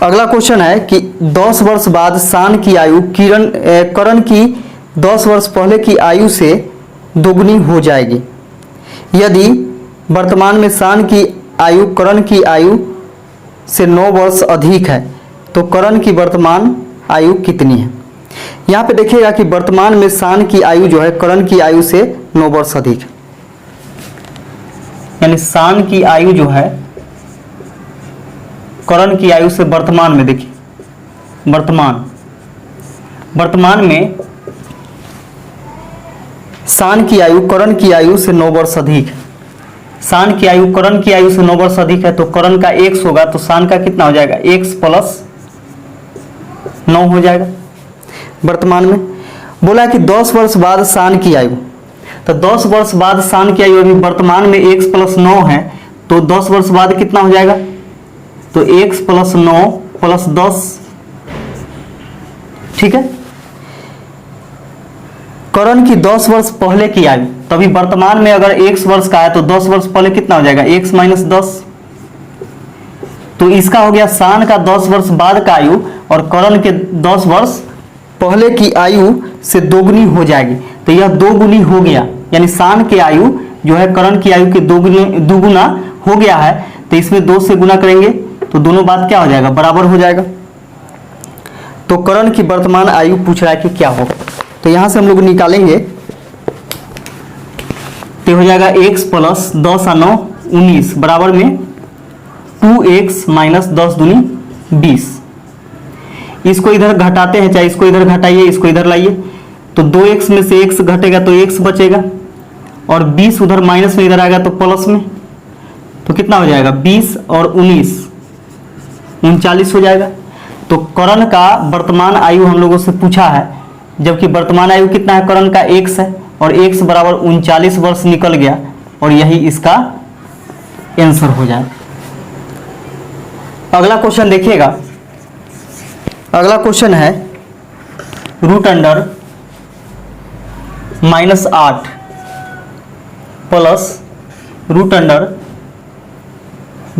अगला क्वेश्चन है कि 10 वर्ष बाद शान की आयु करण की 10 वर्ष पहले की आयु से दोगुनी हो जाएगी। यदि वर्तमान में शान की आयु करण की आयु से 9 वर्ष अधिक है तो करण की वर्तमान आयु कितनी है। यहाँ पे देखिएगा कि वर्तमान में शान की आयु जो है करण की आयु से 9 वर्ष अधिक है, यानी शान की आयु जो है करण की आयु से वर्तमान में, देखिए वर्तमान में शान की आयु करण की आयु से 9 वर्ष अधिक है। शान की आयु करण की आयु से 9 वर्ष अधिक है, तो करण का x होगा तो शान का कितना हो जाएगा, x + 9 हो जाएगा। वर्तमान में बोला कि 10 वर्ष बाद शान की आयु, तो 10 वर्ष बाद शान की आयु, अभी वर्तमान में x + 9 है, तो 10 वर्ष बाद कितना हो जाएगा, तो x + 9 + 10 ठीक है। करण की 10 वर्ष पहले की आयु, तभी वर्तमान में अगर x वर्ष का है तो 10 वर्ष पहले कितना हो जाएगा, x माइनस 10। तो इसका हो गया शान का 10 वर्ष बाद का आयु, और करण के 10 वर्ष पहले की आयु से दोगुनी हो जाएगी। तो यह दोगुनी हो गया, यानी शान की आयु जो है करण की आयु के दोगुना हो गया है। तो इसमें 2 से गुना करेंगे तो दोनों बात क्या हो जाएगा, बराबर हो जाएगा। तो करण की वर्तमान आयु पूछ रहा है कि क्या होगा, तो यहां से हम लोग निकालेंगे तो हो जाएगा x प्लस 10 और 9 19 बराबर में 2x माइनस 10 दूनी 20। इसको इधर घटाते हैं, चाहे इसको इधर घटाइए इसको इधर लाइए, तो 2x में से x घटेगा तो x बचेगा, और 20 उधर माइनस में इधर आएगा तो प्लस में, तो कितना हो जाएगा 20 और 19 39 हो जाएगा। तो करण का वर्तमान आयु हम लोगों से पूछा है, जबकि वर्तमान आयु कितना है करण का x है, और x बराबर 39 वर्ष निकल गया, और यही इसका आंसर हो जाएगा। अगला क्वेश्चन देखिएगा, अगला क्वेश्चन है root under -8 plus root under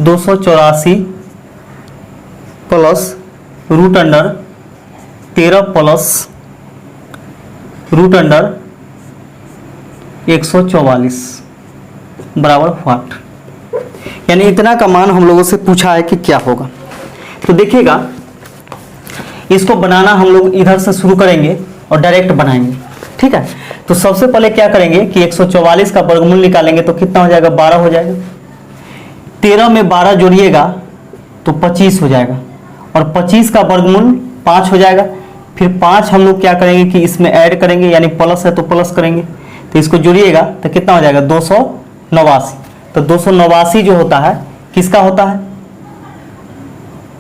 284 plus root under 13 plus root under 144 बराबर व्हाट, यानी इतना का मान हम लोगों से पूछा है कि क्या होगा। तो देखिएगा, इसको बनाना हम लोग इधर से शुरू करेंगे और डायरेक्ट बनाएंगे, ठीक है। तो सबसे पहले क्या करेंगे कि 144 का वर्गमूल निकालेंगे तो कितना हो जाएगा, 12 हो जाएगा। 13 में 12 जोड़िएगा तो 25 हो जाएगा, और 25 का वर्गमूल 5 हो जाएगा। फिर 5 हम लोग क्या करेंगे कि इसमें ऐड करेंगे, यानी प्लस है तो प्लस करेंगे, तो इसको जोड़िएगा तो कितना हो जाएगा 289। तो 289 जो होता है किसका होता है,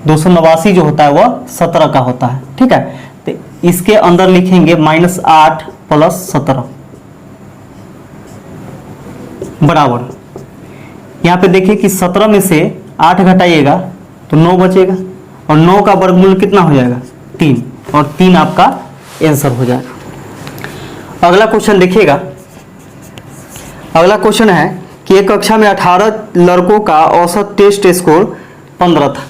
289 जो होता है वह 17 का होता है, ठीक है। तो इसके अंदर लिखेंगे -8 प्लस 17 बराबर, यहां पे देखिए कि 17 में से 8 घटाइएगा तो 9 बचेगा, और 9 का वर्गमूल कितना हो जाएगा 3, और 3 आपका आंसर हो जाएगा। अगला क्वेश्चन देखिएगा, अगला क्वेश्चन है कि एक कक्षा में 18 लड़कों का औसत टेस्ट स्कोर 15 था।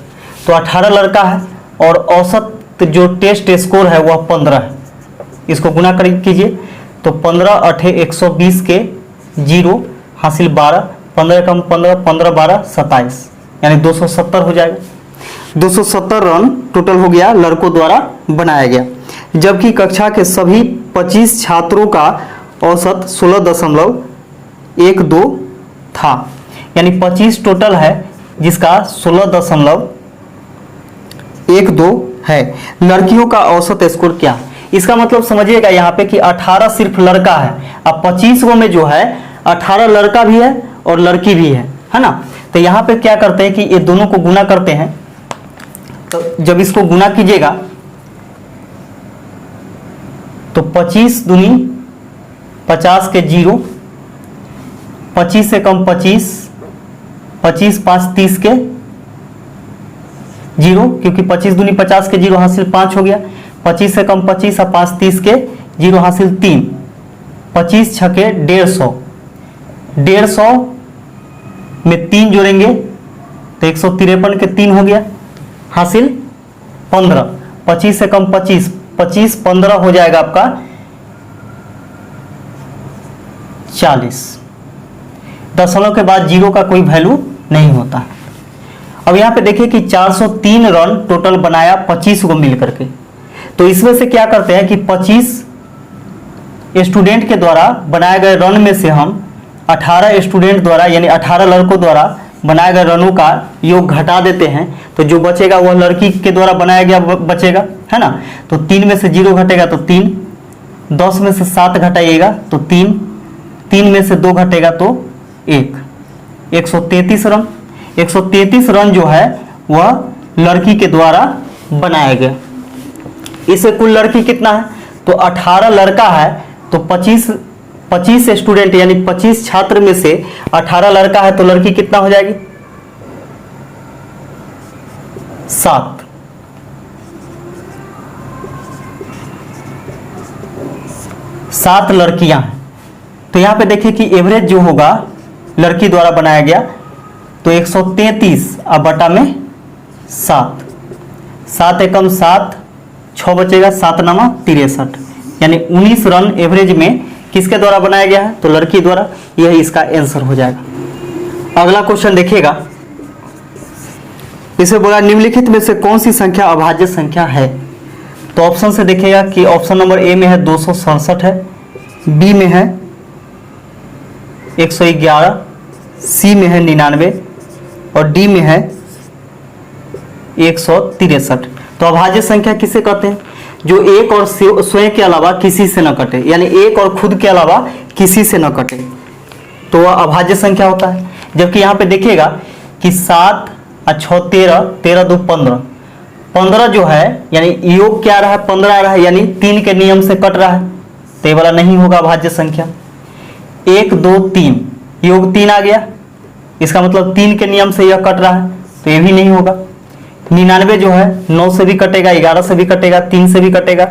तो 18 लड़का है और औसत जो टेस्ट स्कोर है वह 15 है। इसको गुना कीजिए तो 15 8 120 के 0 हासिल 12, 15 कम 15 15 12 27, यानी 270 हो जाएगा। 270 रन टोटल हो गया, लड़कों द्वारा बनाया गया, जबकि कक्षा के सभी 25 छात्रों का औसत 16.12 था, यानी 25 टोटल है जिसका 16.12 है। लड़कियों का औसत स्कोर क्या, इसका मतलब समझिएगा यहाँ पे कि 18 सिर्फ लड़का है, अब 25 गो में जो है 18 लड़का भी है और लड़की भी है ना। तो यहाँ पे क्या करते हैं कि ये दोनों को गुना करते हैं, तो जब इसको गुना कीजिएगा तो 25 दूनी 50 के 0, 25 से कम 25, 25 5 30 के 0, क्योंकि 25 दूनी 50 के 0 हासिल 5 हो गया। 25 से कम 25 और 5 30 के 0 हासिल 3, 25 छके 150, 150 में 3 जोड़ेंगे तो 153 के 3 हो गया हासिल 15, 25 से कम 25, 25 15 हो जाएगा आपका 40। दशमलव के बाद 0 का कोई वैल्यू नहीं होता। अब यहाँ पे देखिए कि 403 रन टोटल बनाया 25 को मिल करके, तो इसमें से क्या करते हैं कि 25 स्टूडेंट के द्वारा बनाए गए रन में से हम 18 स्टूडेंट द्वारा यानी 18 लड़कों द्वारा बनाए गए रनों का योग घटा देते हैं, तो जो बचेगा वह लड़की के द्वारा बनाया गया बचेगा, है ना। तो 3 में से 0 घटेगा तो 3, 10 में से 7 घटाइएगा तो 3, 3 में से 2 घटेगा तो 1, 133 रन। 133 रन जो है वह लड़की के द्वारा बनाया गया। इससे कुल लड़की कितना है, तो 18 लड़का है तो 25 स्टूडेंट यानी 25 छात्र में से 18 लड़का है तो लड़की कितना हो जाएगी 7। 7 लड़कियां हैं, तो यहाँ पे देखिए कि एवरेज जो होगा लड़की द्वारा बनाया गया तो 133 अब बटा में 7, 7 एकम 7, 6 बचेगा, 7 नामा 63, यानी 19 रन एवरेज में किसके द्वारा बनाया गया है, तो लड़की द्वारा। यह इसका आंसर हो जाएगा। अगला क्वेश्चन देखिएगा, इसे बोला निम्नलिखित में से कौन सी संख्या अभाज्य संख्या है। तो ऑप्शन से देखिएगा कि ऑप्शन नंबर ए में है 267 है, बी में है 111, सी में है 99 और डी में है 163। तो अभाज्य संख्या किसे कहते हैं, जो एक और स्वयं के अलावा किसी से न कटे, यानी एक और खुद के अलावा किसी से न कटे, तो वह अभाज्य संख्या होता है। जबकि यहाँ पे देखिएगा कि 7 और 6 13, 13 2 15, 15 जो है यानी योग क्या आ रहा है, 15 आ रहा है, यानी 3 के नियम से कट रहा है, तो ये वाला नहीं होगा अभाज्य संख्या। 1 2 3 योग 3 आ गया, इसका मतलब 3 के नियम से यह कट रहा है, तो ये भी नहीं होगा। 99 जो है 9 से भी कटेगा, 11 से भी कटेगा, 3 से भी कटेगा,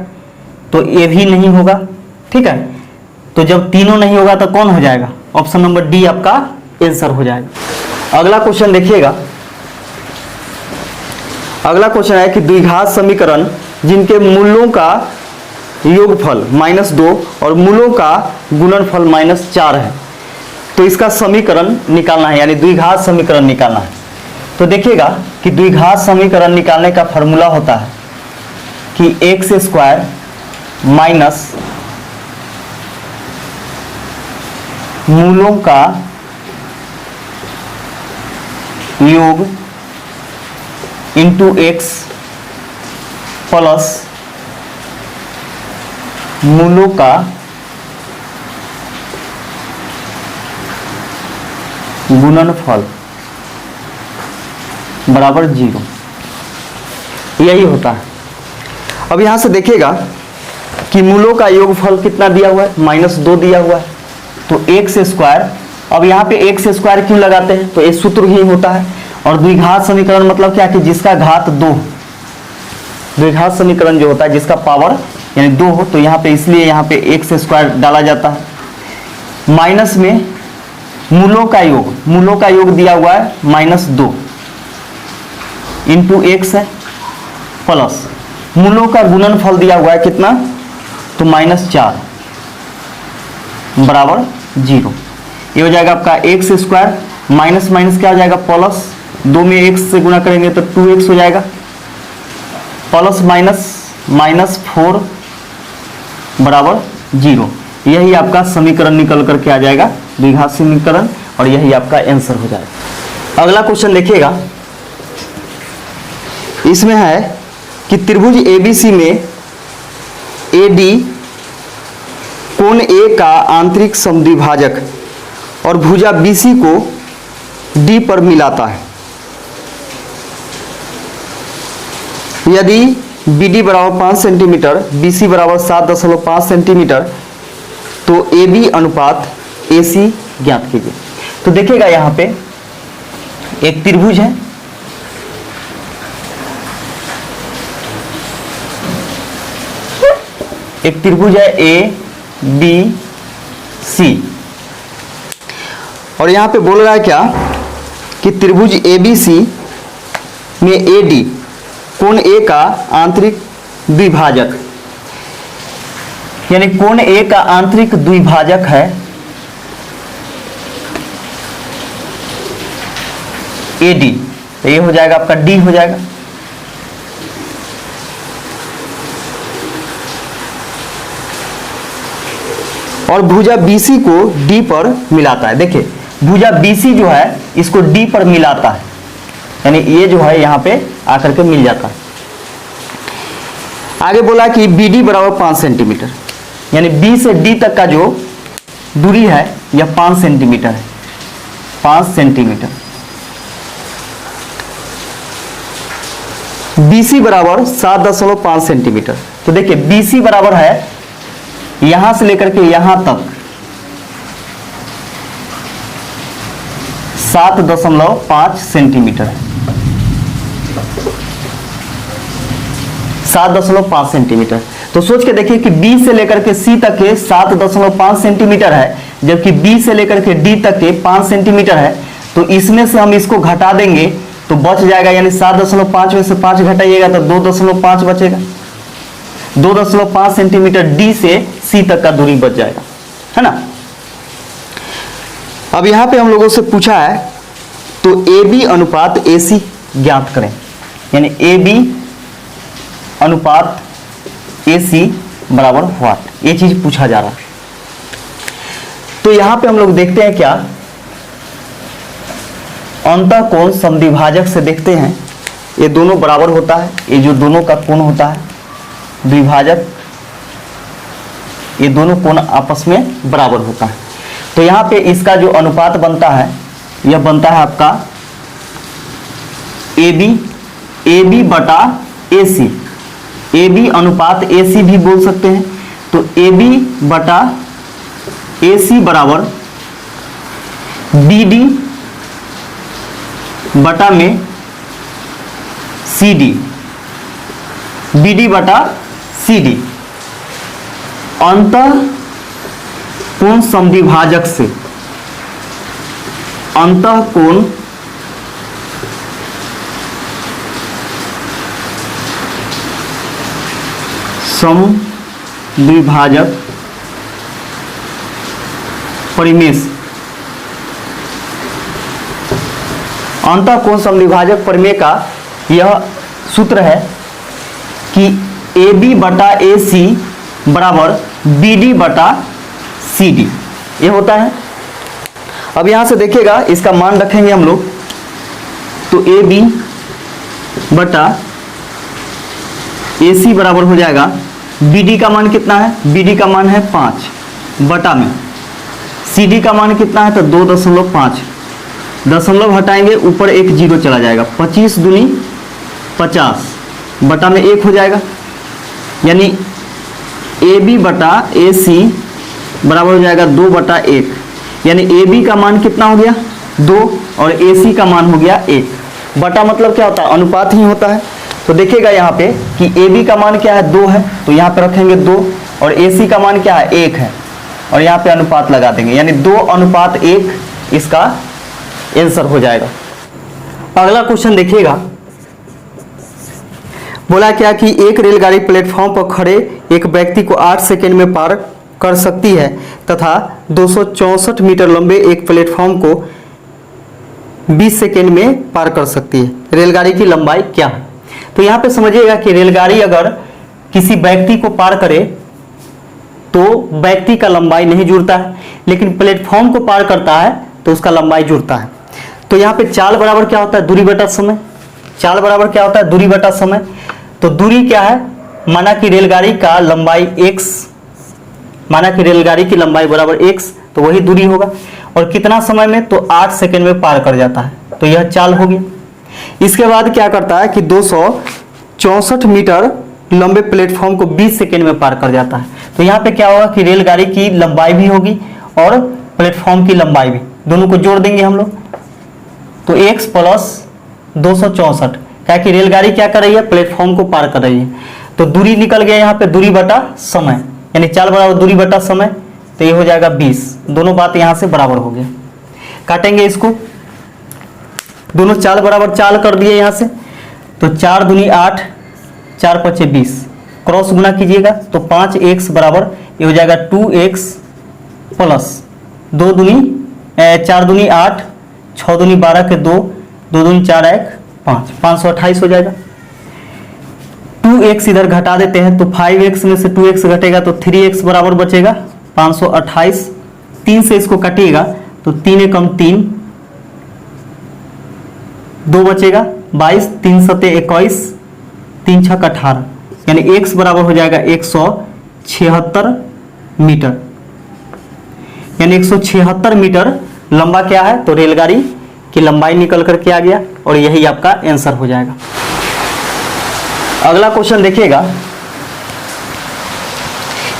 तो ये भी नहीं होगा। ठीक है, तो जब तीनों नहीं होगा तो कौन हो जाएगा, ऑप्शन नंबर डी आपका आंसर हो जाएगा। अगला क्वेश्चन देखिएगा, अगला क्वेश्चन है कि द्विघात समीकरण जिनके मूलों का योगफल -2 और मूलों का गुणनफल -4 है, तो इसका समीकरण निकालना है, यानी द्विघात समीकरण निकालना है। तो देखिएगा कि द्विघात समीकरण निकालने का फॉर्मूला होता है कि x² माइनस मूलों का योग इंटू x प्लस मूलों का गुणनफल बराबर 0, यही होता है। अब यहां से देखिएगा कि मूलों का योगफल कितना दिया हुआ है, -2 दिया हुआ है, तो x²। अब यहाँ पे x² क्यों लगाते हैं, तो ये सूत्र ही होता है। और द्विघात समीकरण मतलब क्या, कि जिसका घात 2, द्विघात समीकरण जो होता है जिसका पावर यानी 2 हो, तो यहाँ पे इसलिए यहाँ पे x² डाला जाता है। माइनस में मूलों का योग दिया हुआ है -2 इंटू x है, प्लस मूलों का गुणनफल दिया हुआ है कितना, तो -4 बराबर 0। ये हो जाएगा आपका x² माइनस माइनस क्या हो जाएगा, प्लस 2 में x से गुणा करेंगे तो 2x हो जाएगा, प्लस माइनस -4 बराबर 0। यही आपका समीकरण निकल करके आ जाएगा, द्विघात समीकरण, और यही आपका आंसर हो जाएगा। अगला क्वेश्चन देखिएगा, इसमें है कि त्रिभुज ABC में AD कोण A का आंतरिक समद्विभाजक और भुजा BC को D पर मिलाता है। यदि BD बराबर 5 सेंटीमीटर, BC बराबर 7.5 सेंटीमीटर, तो AB अनुपात AC ज्ञात कीजिए। तो देखिएगा यहाँ पे एक त्रिभुज है, एक त्रिभुज है ABC, और यहां पे बोल रहा है क्या कि त्रिभुज ABC में AD कोण A का आंतरिक द्विभाजक, यानी कोण A का आंतरिक द्विभाजक है AD, तो ये हो जाएगा आपका D हो जाएगा। और भुजा BC को D पर मिलाता है। देखिए भुजा BC जो है इसको D पर मिलाता है, यानी ये जो है यहां पे आकर के मिल जाता है। आगे बोला कि BD बराबर 5 सेंटीमीटर, यानी B से D तक का जो दूरी है यह 5 सेंटीमीटर है, 5 सेंटीमीटर। BC बराबर 7.5 सेंटीमीटर, तो देखिए BC बराबर है यहां से लेकर के यहां तक 7.5 सेंटीमीटर है, 7.5 सेंटीमीटर। तो सोच के देखिए कि B से लेकर के C तक के 7.5 सेंटीमीटर है, जबकि B से लेकर के D तक के 5 सेंटीमीटर है। तो इसमें से हम इसको घटा देंगे तो बच जाएगा, यानी 7.5 में से 5 घटाइएगा तो 2.5 बचेगा। 2.5 सेंटीमीटर D से C तक का दूरी बच जाएगा, है ना। अब यहां पे हम लोगों से पूछा है तो AB अनुपात AC ज्ञात करें, यानी AB अनुपात AC बराबर व्हाट, ये चीज पूछा जा रहा है। तो यहां पे हम लोग देखते हैं क्या, अंतःकोण समद्विभाजक से देखते हैं, ये दोनों बराबर होता है, ये जो दोनों का कोण होता है द्विभाजक, ये दोनों कोण आपस में बराबर होता है। तो यहां पे इसका जो अनुपात बनता है, यह बनता है आपका AB बटा AC, AB अनुपात AC भी बोल सकते हैं। तो AB बटा AC बराबर BD बटा में CD, BD बटा CD। अंतःकोण समद्विभाजक से, अंतःकोण समद्विभाजक परिमेय, अंतःकोण समद्विभाजक परिमेय का यह सूत्र है कि AB बटा AC बराबर BD बटा CD, ये होता है। अब यहां से देखिएगा, इसका मान रखेंगे हम लोग, तो AB बटा AC बराबर हो जाएगा, BD का मान कितना है, BD का मान है 5 बटा में CD का मान कितना है, तो 2.5, दशमलव हटाएंगे ऊपर एक जीरो चला जाएगा, 25 दूनी 50 बटा में 1 हो जाएगा, यानी AB बटा AC बराबर हो जाएगा 2 बटा 1, यानी AB का मान कितना हो गया 2 और AC का मान हो गया 1। बटा मतलब क्या होता है, अनुपात ही होता है। तो देखिएगा यहाँ पे कि AB का मान क्या है 2 है, तो यहाँ पे रखेंगे 2, और AC का मान क्या है 1 है, और यहाँ पे अनुपात लगा देंगे, यानी 2:1 इसका आंसर हो जाएगा। अगला क्वेश्चन देखिएगा, बोला क्या कि एक रेलगाड़ी प्लेटफॉर्म पर खड़े एक व्यक्ति को 8 सेकंड में पार कर सकती है तथा 264 मीटर लंबे एक प्लेटफॉर्म को 20 सेकंड में पार कर सकती है, रेलगाड़ी की लंबाई क्या है। तो यहाँ पे समझिएगा कि रेलगाड़ी अगर किसी व्यक्ति को पार करे तो व्यक्ति का लंबाई नहीं जुड़ता है, लेकिन प्लेटफॉर्म को पार करता है तो उसका लंबाई जुड़ता है। तो यहाँ पे चाल बराबर क्या होता है, दूरी बटा समय। चाल बराबर क्या होता है, दूरी बटा समय। तो दूरी क्या है, माना कि रेलगाड़ी का लंबाई x, माना कि रेलगाड़ी की लंबाई बराबर x, तो वही दूरी होगा, और कितना समय में, तो 8 सेकंड में पार कर जाता है, तो यह चाल होगी। इसके बाद क्या करता है कि 264 मीटर लंबे प्लेटफॉर्म को 20 सेकंड में पार कर जाता है। तो यहाँ पे क्या होगा कि रेलगाड़ी की लंबाई भी होगी और प्लेटफॉर्म की लंबाई भी, दोनों को जोड़ देंगे हम लोग, तो x प्लस 264, क्या कि रेलगाड़ी क्या कर रही है, प्लेटफॉर्म को पार कर रही है। तो दूरी निकल गया यहाँ पे, दूरी बटा समय, यानी चाल बराबर दूरी बटा समय, तो ये हो जाएगा 20। दोनों बात यहाँ से बराबर हो गया, काटेंगे इसको, दोनों चाल बराबर चाल कर दिए यहाँ से, तो 4 दूनी 8, 4 पचे 20, क्रॉस गुना कीजिएगा तो 5x बराबर ये हो जाएगा 2x प्लस 2 दूनी 4 दूनी 8, 6 दूनी 12 के 2, 2 दूनी 4 1 5, 528 हो जाएगा। 2x इधर घटा देते हैं तो 5x में से 2x घटेगा तो 3x बराबर बचेगा 528। 3 से इसको काटिएगा तो 3 एकम 3, 2 बचेगा 22, 3 सते 21, 3 छक 18, यानी x बराबर हो जाएगा 176 मीटर, यानी 176 मीटर लंबा क्या है, तो रेलगाड़ी की लंबाई निकल करके आ गया, और यही आपका आंसर हो जाएगा। अगला क्वेश्चन देखिएगा,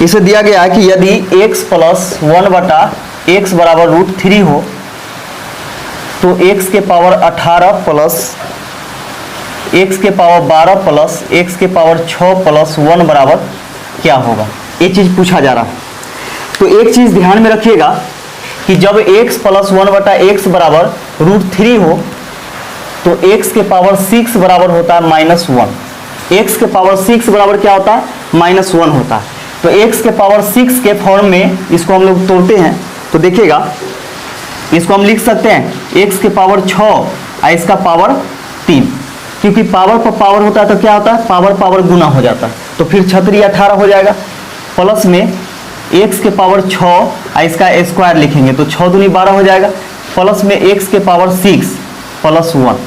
इसे दिया गया है कि यदि x प्लस 1 बटा x बराबर √3 हो तो x के पावर 18 प्लस x के पावर 12 प्लस x के पावर 6 प्लस 1 बराबर क्या होगा, ये चीज पूछा जा रहा है। तो एक चीज ध्यान में रखिएगा कि जब x प्लस 1/x बराबर √3 हो तो x के पावर 6 बराबर होता है -1। x के पावर 6 बराबर क्या होता है, -1 होता है। तो x के पावर 6 के फॉर्म में इसको हम लोग तोड़ते हैं तो देखिएगा, इसको हम लिख सकते हैं x के पावर 6 और इसका पावर 3, क्योंकि पावर पर पावर होता है तो क्या होता है, पावर पावर गुना हो जाता है। तो फिर 6×3 18 हो जाएगा, प्लस में x के पावर 6 और इसका स्क्वायर लिखेंगे तो 6×2 12 हो जाएगा, प्लस में x के पावर 6 + 1,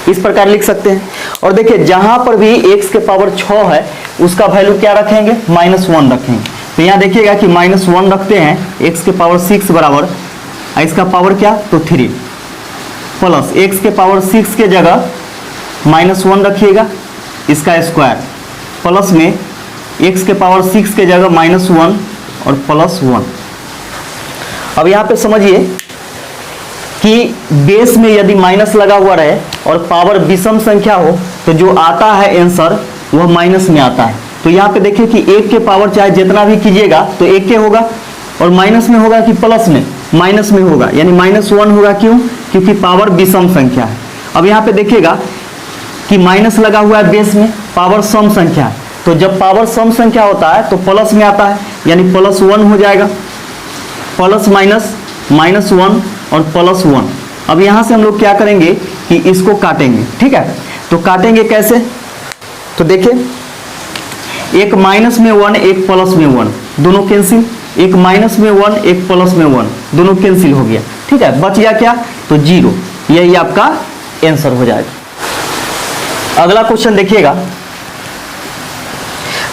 इस प्रकार लिख सकते हैं। और देखिए जहां पर भी x के पावर 6 है उसका वैल्यू क्या रखेंगे, -1 रखेंगे। तो यहाँ देखिएगा कि -1 रखते हैं, x के पावर 6 बराबर इसका पावर क्या, तो 3, प्लस x के पावर 6 के जगह -1 रखिएगा, इसका स्क्वायर, प्लस में x के पावर 6 के जगह -1 और +1। अब यहाँ पे समझिए कि बेस में यदि माइनस लगा हुआ रहे और पावर विषम संख्या हो तो जो आता है आंसर वह माइनस में आता है। तो यहाँ पे देखिए कि 1 के पावर चाहे जितना भी कीजिएगा तो 1 के होगा, और माइनस में होगा कि प्लस में, माइनस में होगा, यानी -1 होगा। क्यों, क्योंकि पावर विषम संख्या है। अब यहाँ पे देखिएगा कि माइनस लगा हुआ है बेस में, पावर सम संख्या है, तो जब पावर सम संख्या होता है तो प्लस में आता है, यानी +1 हो जाएगा, प्लस माइनस -1 और +1। अब यहाँ से हम लोग क्या करेंगे कि इसको काटेंगे, ठीक है। तो काटेंगे कैसे, तो देखिए एक माइनस में 1 एक प्लस में 1 दोनों कैंसिल, एक माइनस में 1 एक प्लस में 1 दोनों कैंसिल हो गया, ठीक है। बच गया क्या, तो 0, यही आपका आंसर हो जाएगा। अगला क्वेश्चन देखिएगा,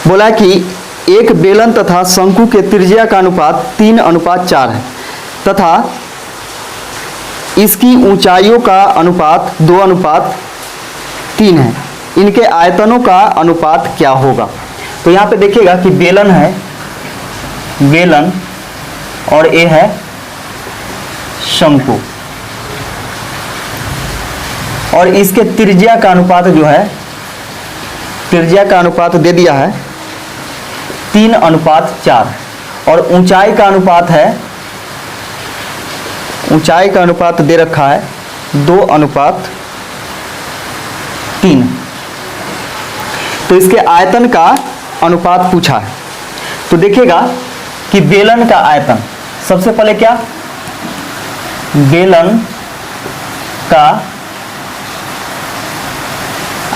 बोला कि एक बेलन तथा शंकु के त्रिज्या का अनुपात 3:4 है तथा इसकी ऊंचाइयों का अनुपात 2:3 है, इनके आयतनों का अनुपात क्या होगा। तो यहाँ पे देखिएगा कि बेलन है, बेलन, और ये है शंकु, और इसके त्रिज्या का अनुपात जो है, त्रिज्या का अनुपात दे दिया है 3:4, और ऊंचाई का अनुपात है, ऊंचाई का अनुपात दे रखा है 2:3। तो इसके आयतन का अनुपात पूछा है। तो देखिएगा कि बेलन का आयतन, सबसे पहले क्या, बेलन का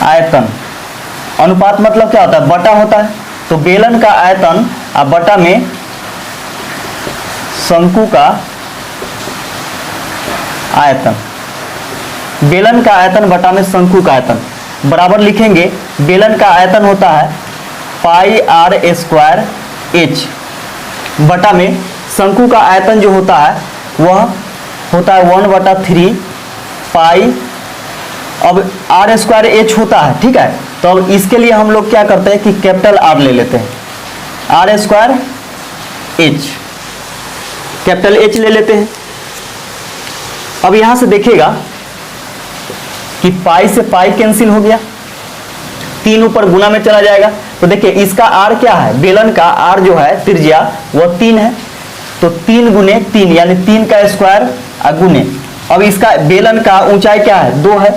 आयतन, अनुपात मतलब क्या होता है, बटा होता है। तो बेलन का आयतन और बटा में शंकु का आयतन, बेलन का आयतन बटा में शंकु का आयतन बराबर लिखेंगे। बेलन का आयतन होता है πr² h बटा में शंकु का आयतन जो होता है वह होता है 1/3 पाई, अब r² h होता है, ठीक है। तो अब इसके लिए हम लोग क्या करते हैं कि कैपिटल R ले लेते हैं, r² h, कैपिटल H ले लेते हैं। अब यहां से देखिएगा कि पाई से पाई कैंसिल हो गया, 3 ऊपर गुना में चला जाएगा। तो देखिए इसका R क्या है, बेलन का R जो है त्रिज्या वह 3 है, तो 3 × 3 यानी 3 का स्क्वायर और गुने। अब इसका बेलन का ऊंचाई क्या है, 2 है,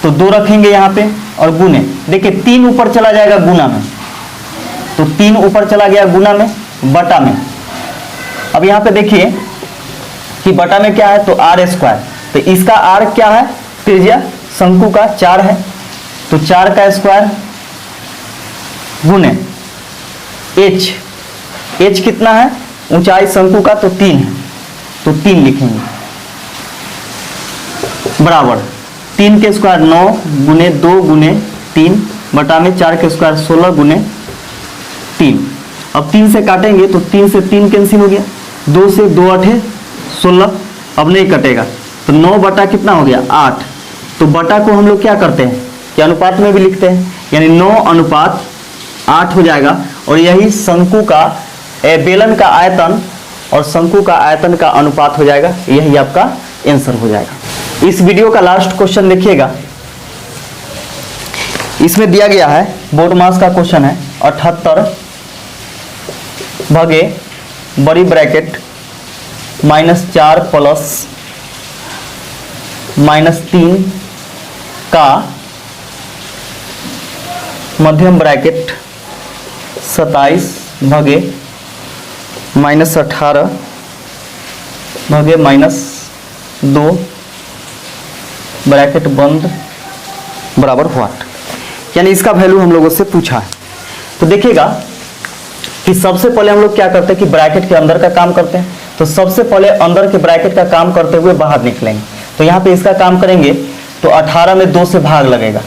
तो 2 रखेंगे यहाँ पे और गुने। देखिए 3 ऊपर चला जाएगा गुना में, तो 3 ऊपर चला गया गुना में, बटा में। अब यहाँ पे देखिए कि बटा में क्या है, तो r², तो इसका R क्या है, त्रिज्या शंकु का 4 है, तो 4 का स्क्वायर गुने h, h कितना है, ऊंचाई शंकु का तो 3 है, तो 3 लिखेंगे, बराबर 3 के स्क्वायर 9 गुने 2 गुने 3 बटा में 4 के स्क्वायर 16 गुने 3। अब 3 से काटेंगे तो 3 से 3 कैंसिल हो गया, 2 से 2 8 16, अब नहीं कटेगा, तो 9 बटा कितना हो गया 8। तो बटा को हम लोग क्या करते हैं कि अनुपात में भी लिखते हैं, यानी 9:8 हो जाएगा। और यही शंकु का बेलन का आयतन और शंकु का आयतन का अनुपात हो जाएगा, यही आपका आंसर हो जाएगा। इस वीडियो का लास्ट क्वेश्चन देखिएगा, इसमें दिया गया है बोर्ड मास का क्वेश्चन है 78 भागे बड़ी ब्रैकेट -4 प्लस -3 का मध्यम ब्रैकेट 27 भागे -18 भागे -2 ब्रैकेट बंद बराबर व्हाट। यानी इसका वैल्यू हम लोगों से पूछा है। तो देखिएगा कि सबसे पहले हम लोग क्या करते हैं कि ब्रैकेट के अंदर का काम करते हैं। तो सबसे पहले अंदर के ब्रैकेट का काम करते हुए बाहर निकलेंगे। तो यहाँ पे इसका काम करेंगे तो 18 में 2 से भाग लगेगा,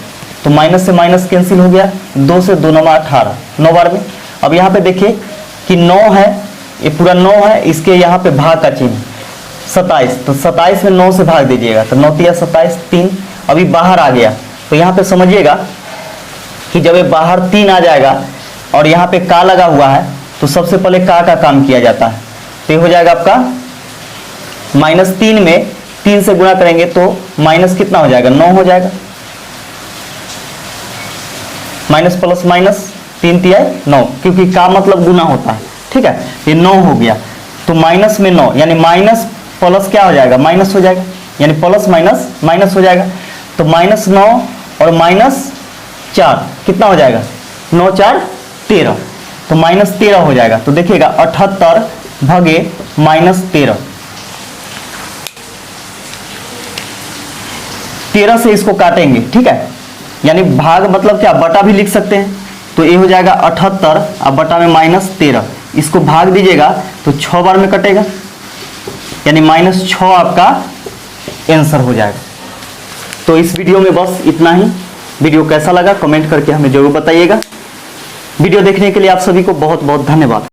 तो माइनस से माइनस कैंसिल हो गया, 2 से 2 9 18, 9 बार में। अब यहाँ पे देखिए कि 9 है, ये पूरा 9 है, इसके यहाँ पे भाग का चिन्ह 27, तो 27 में 9 से भाग दीजिएगा, तो 9 तिया 27, 3। अभी बाहर आ गया, तो यहाँ पे समझिएगा कि जब ये बाहर 3 आ जाएगा और यहाँ पे का लगा हुआ है, तो सबसे पहले का काम किया जाता है। तो ये हो जाएगा आपका -3 में 3 से गुणा करेंगे तो माइनस कितना हो जाएगा, 9 हो जाएगा। माइनस प्लस माइनस 3 तिया 9, क्योंकि का मतलब गुना होता है, ठीक है। ये 9 हो गया, तो माइनस में 9 यानी माइनस प्लस क्या हो जाएगा, माइनस हो जाएगा, यानी प्लस माइनस माइनस हो जाएगा। तो -9 और -4 कितना हो जाएगा, 9 4 13, तो -13 हो जाएगा। तो देखिएगा 78 भागे -13, 13 से इसको काटेंगे, ठीक है। यानी भाग मतलब क्या, बटा भी लिख सकते हैं। तो ये हो जाएगा 78 अब बटा में -13, इसको भाग दीजिएगा तो 6 बार में कटेगा, यानी -6 आपका आंसर हो जाएगा। तो इस वीडियो में बस इतना ही। वीडियो कैसा लगा कमेंट करके हमें जरूर बताइएगा। वीडियो देखने के लिए आप सभी को बहुत बहुत धन्यवाद।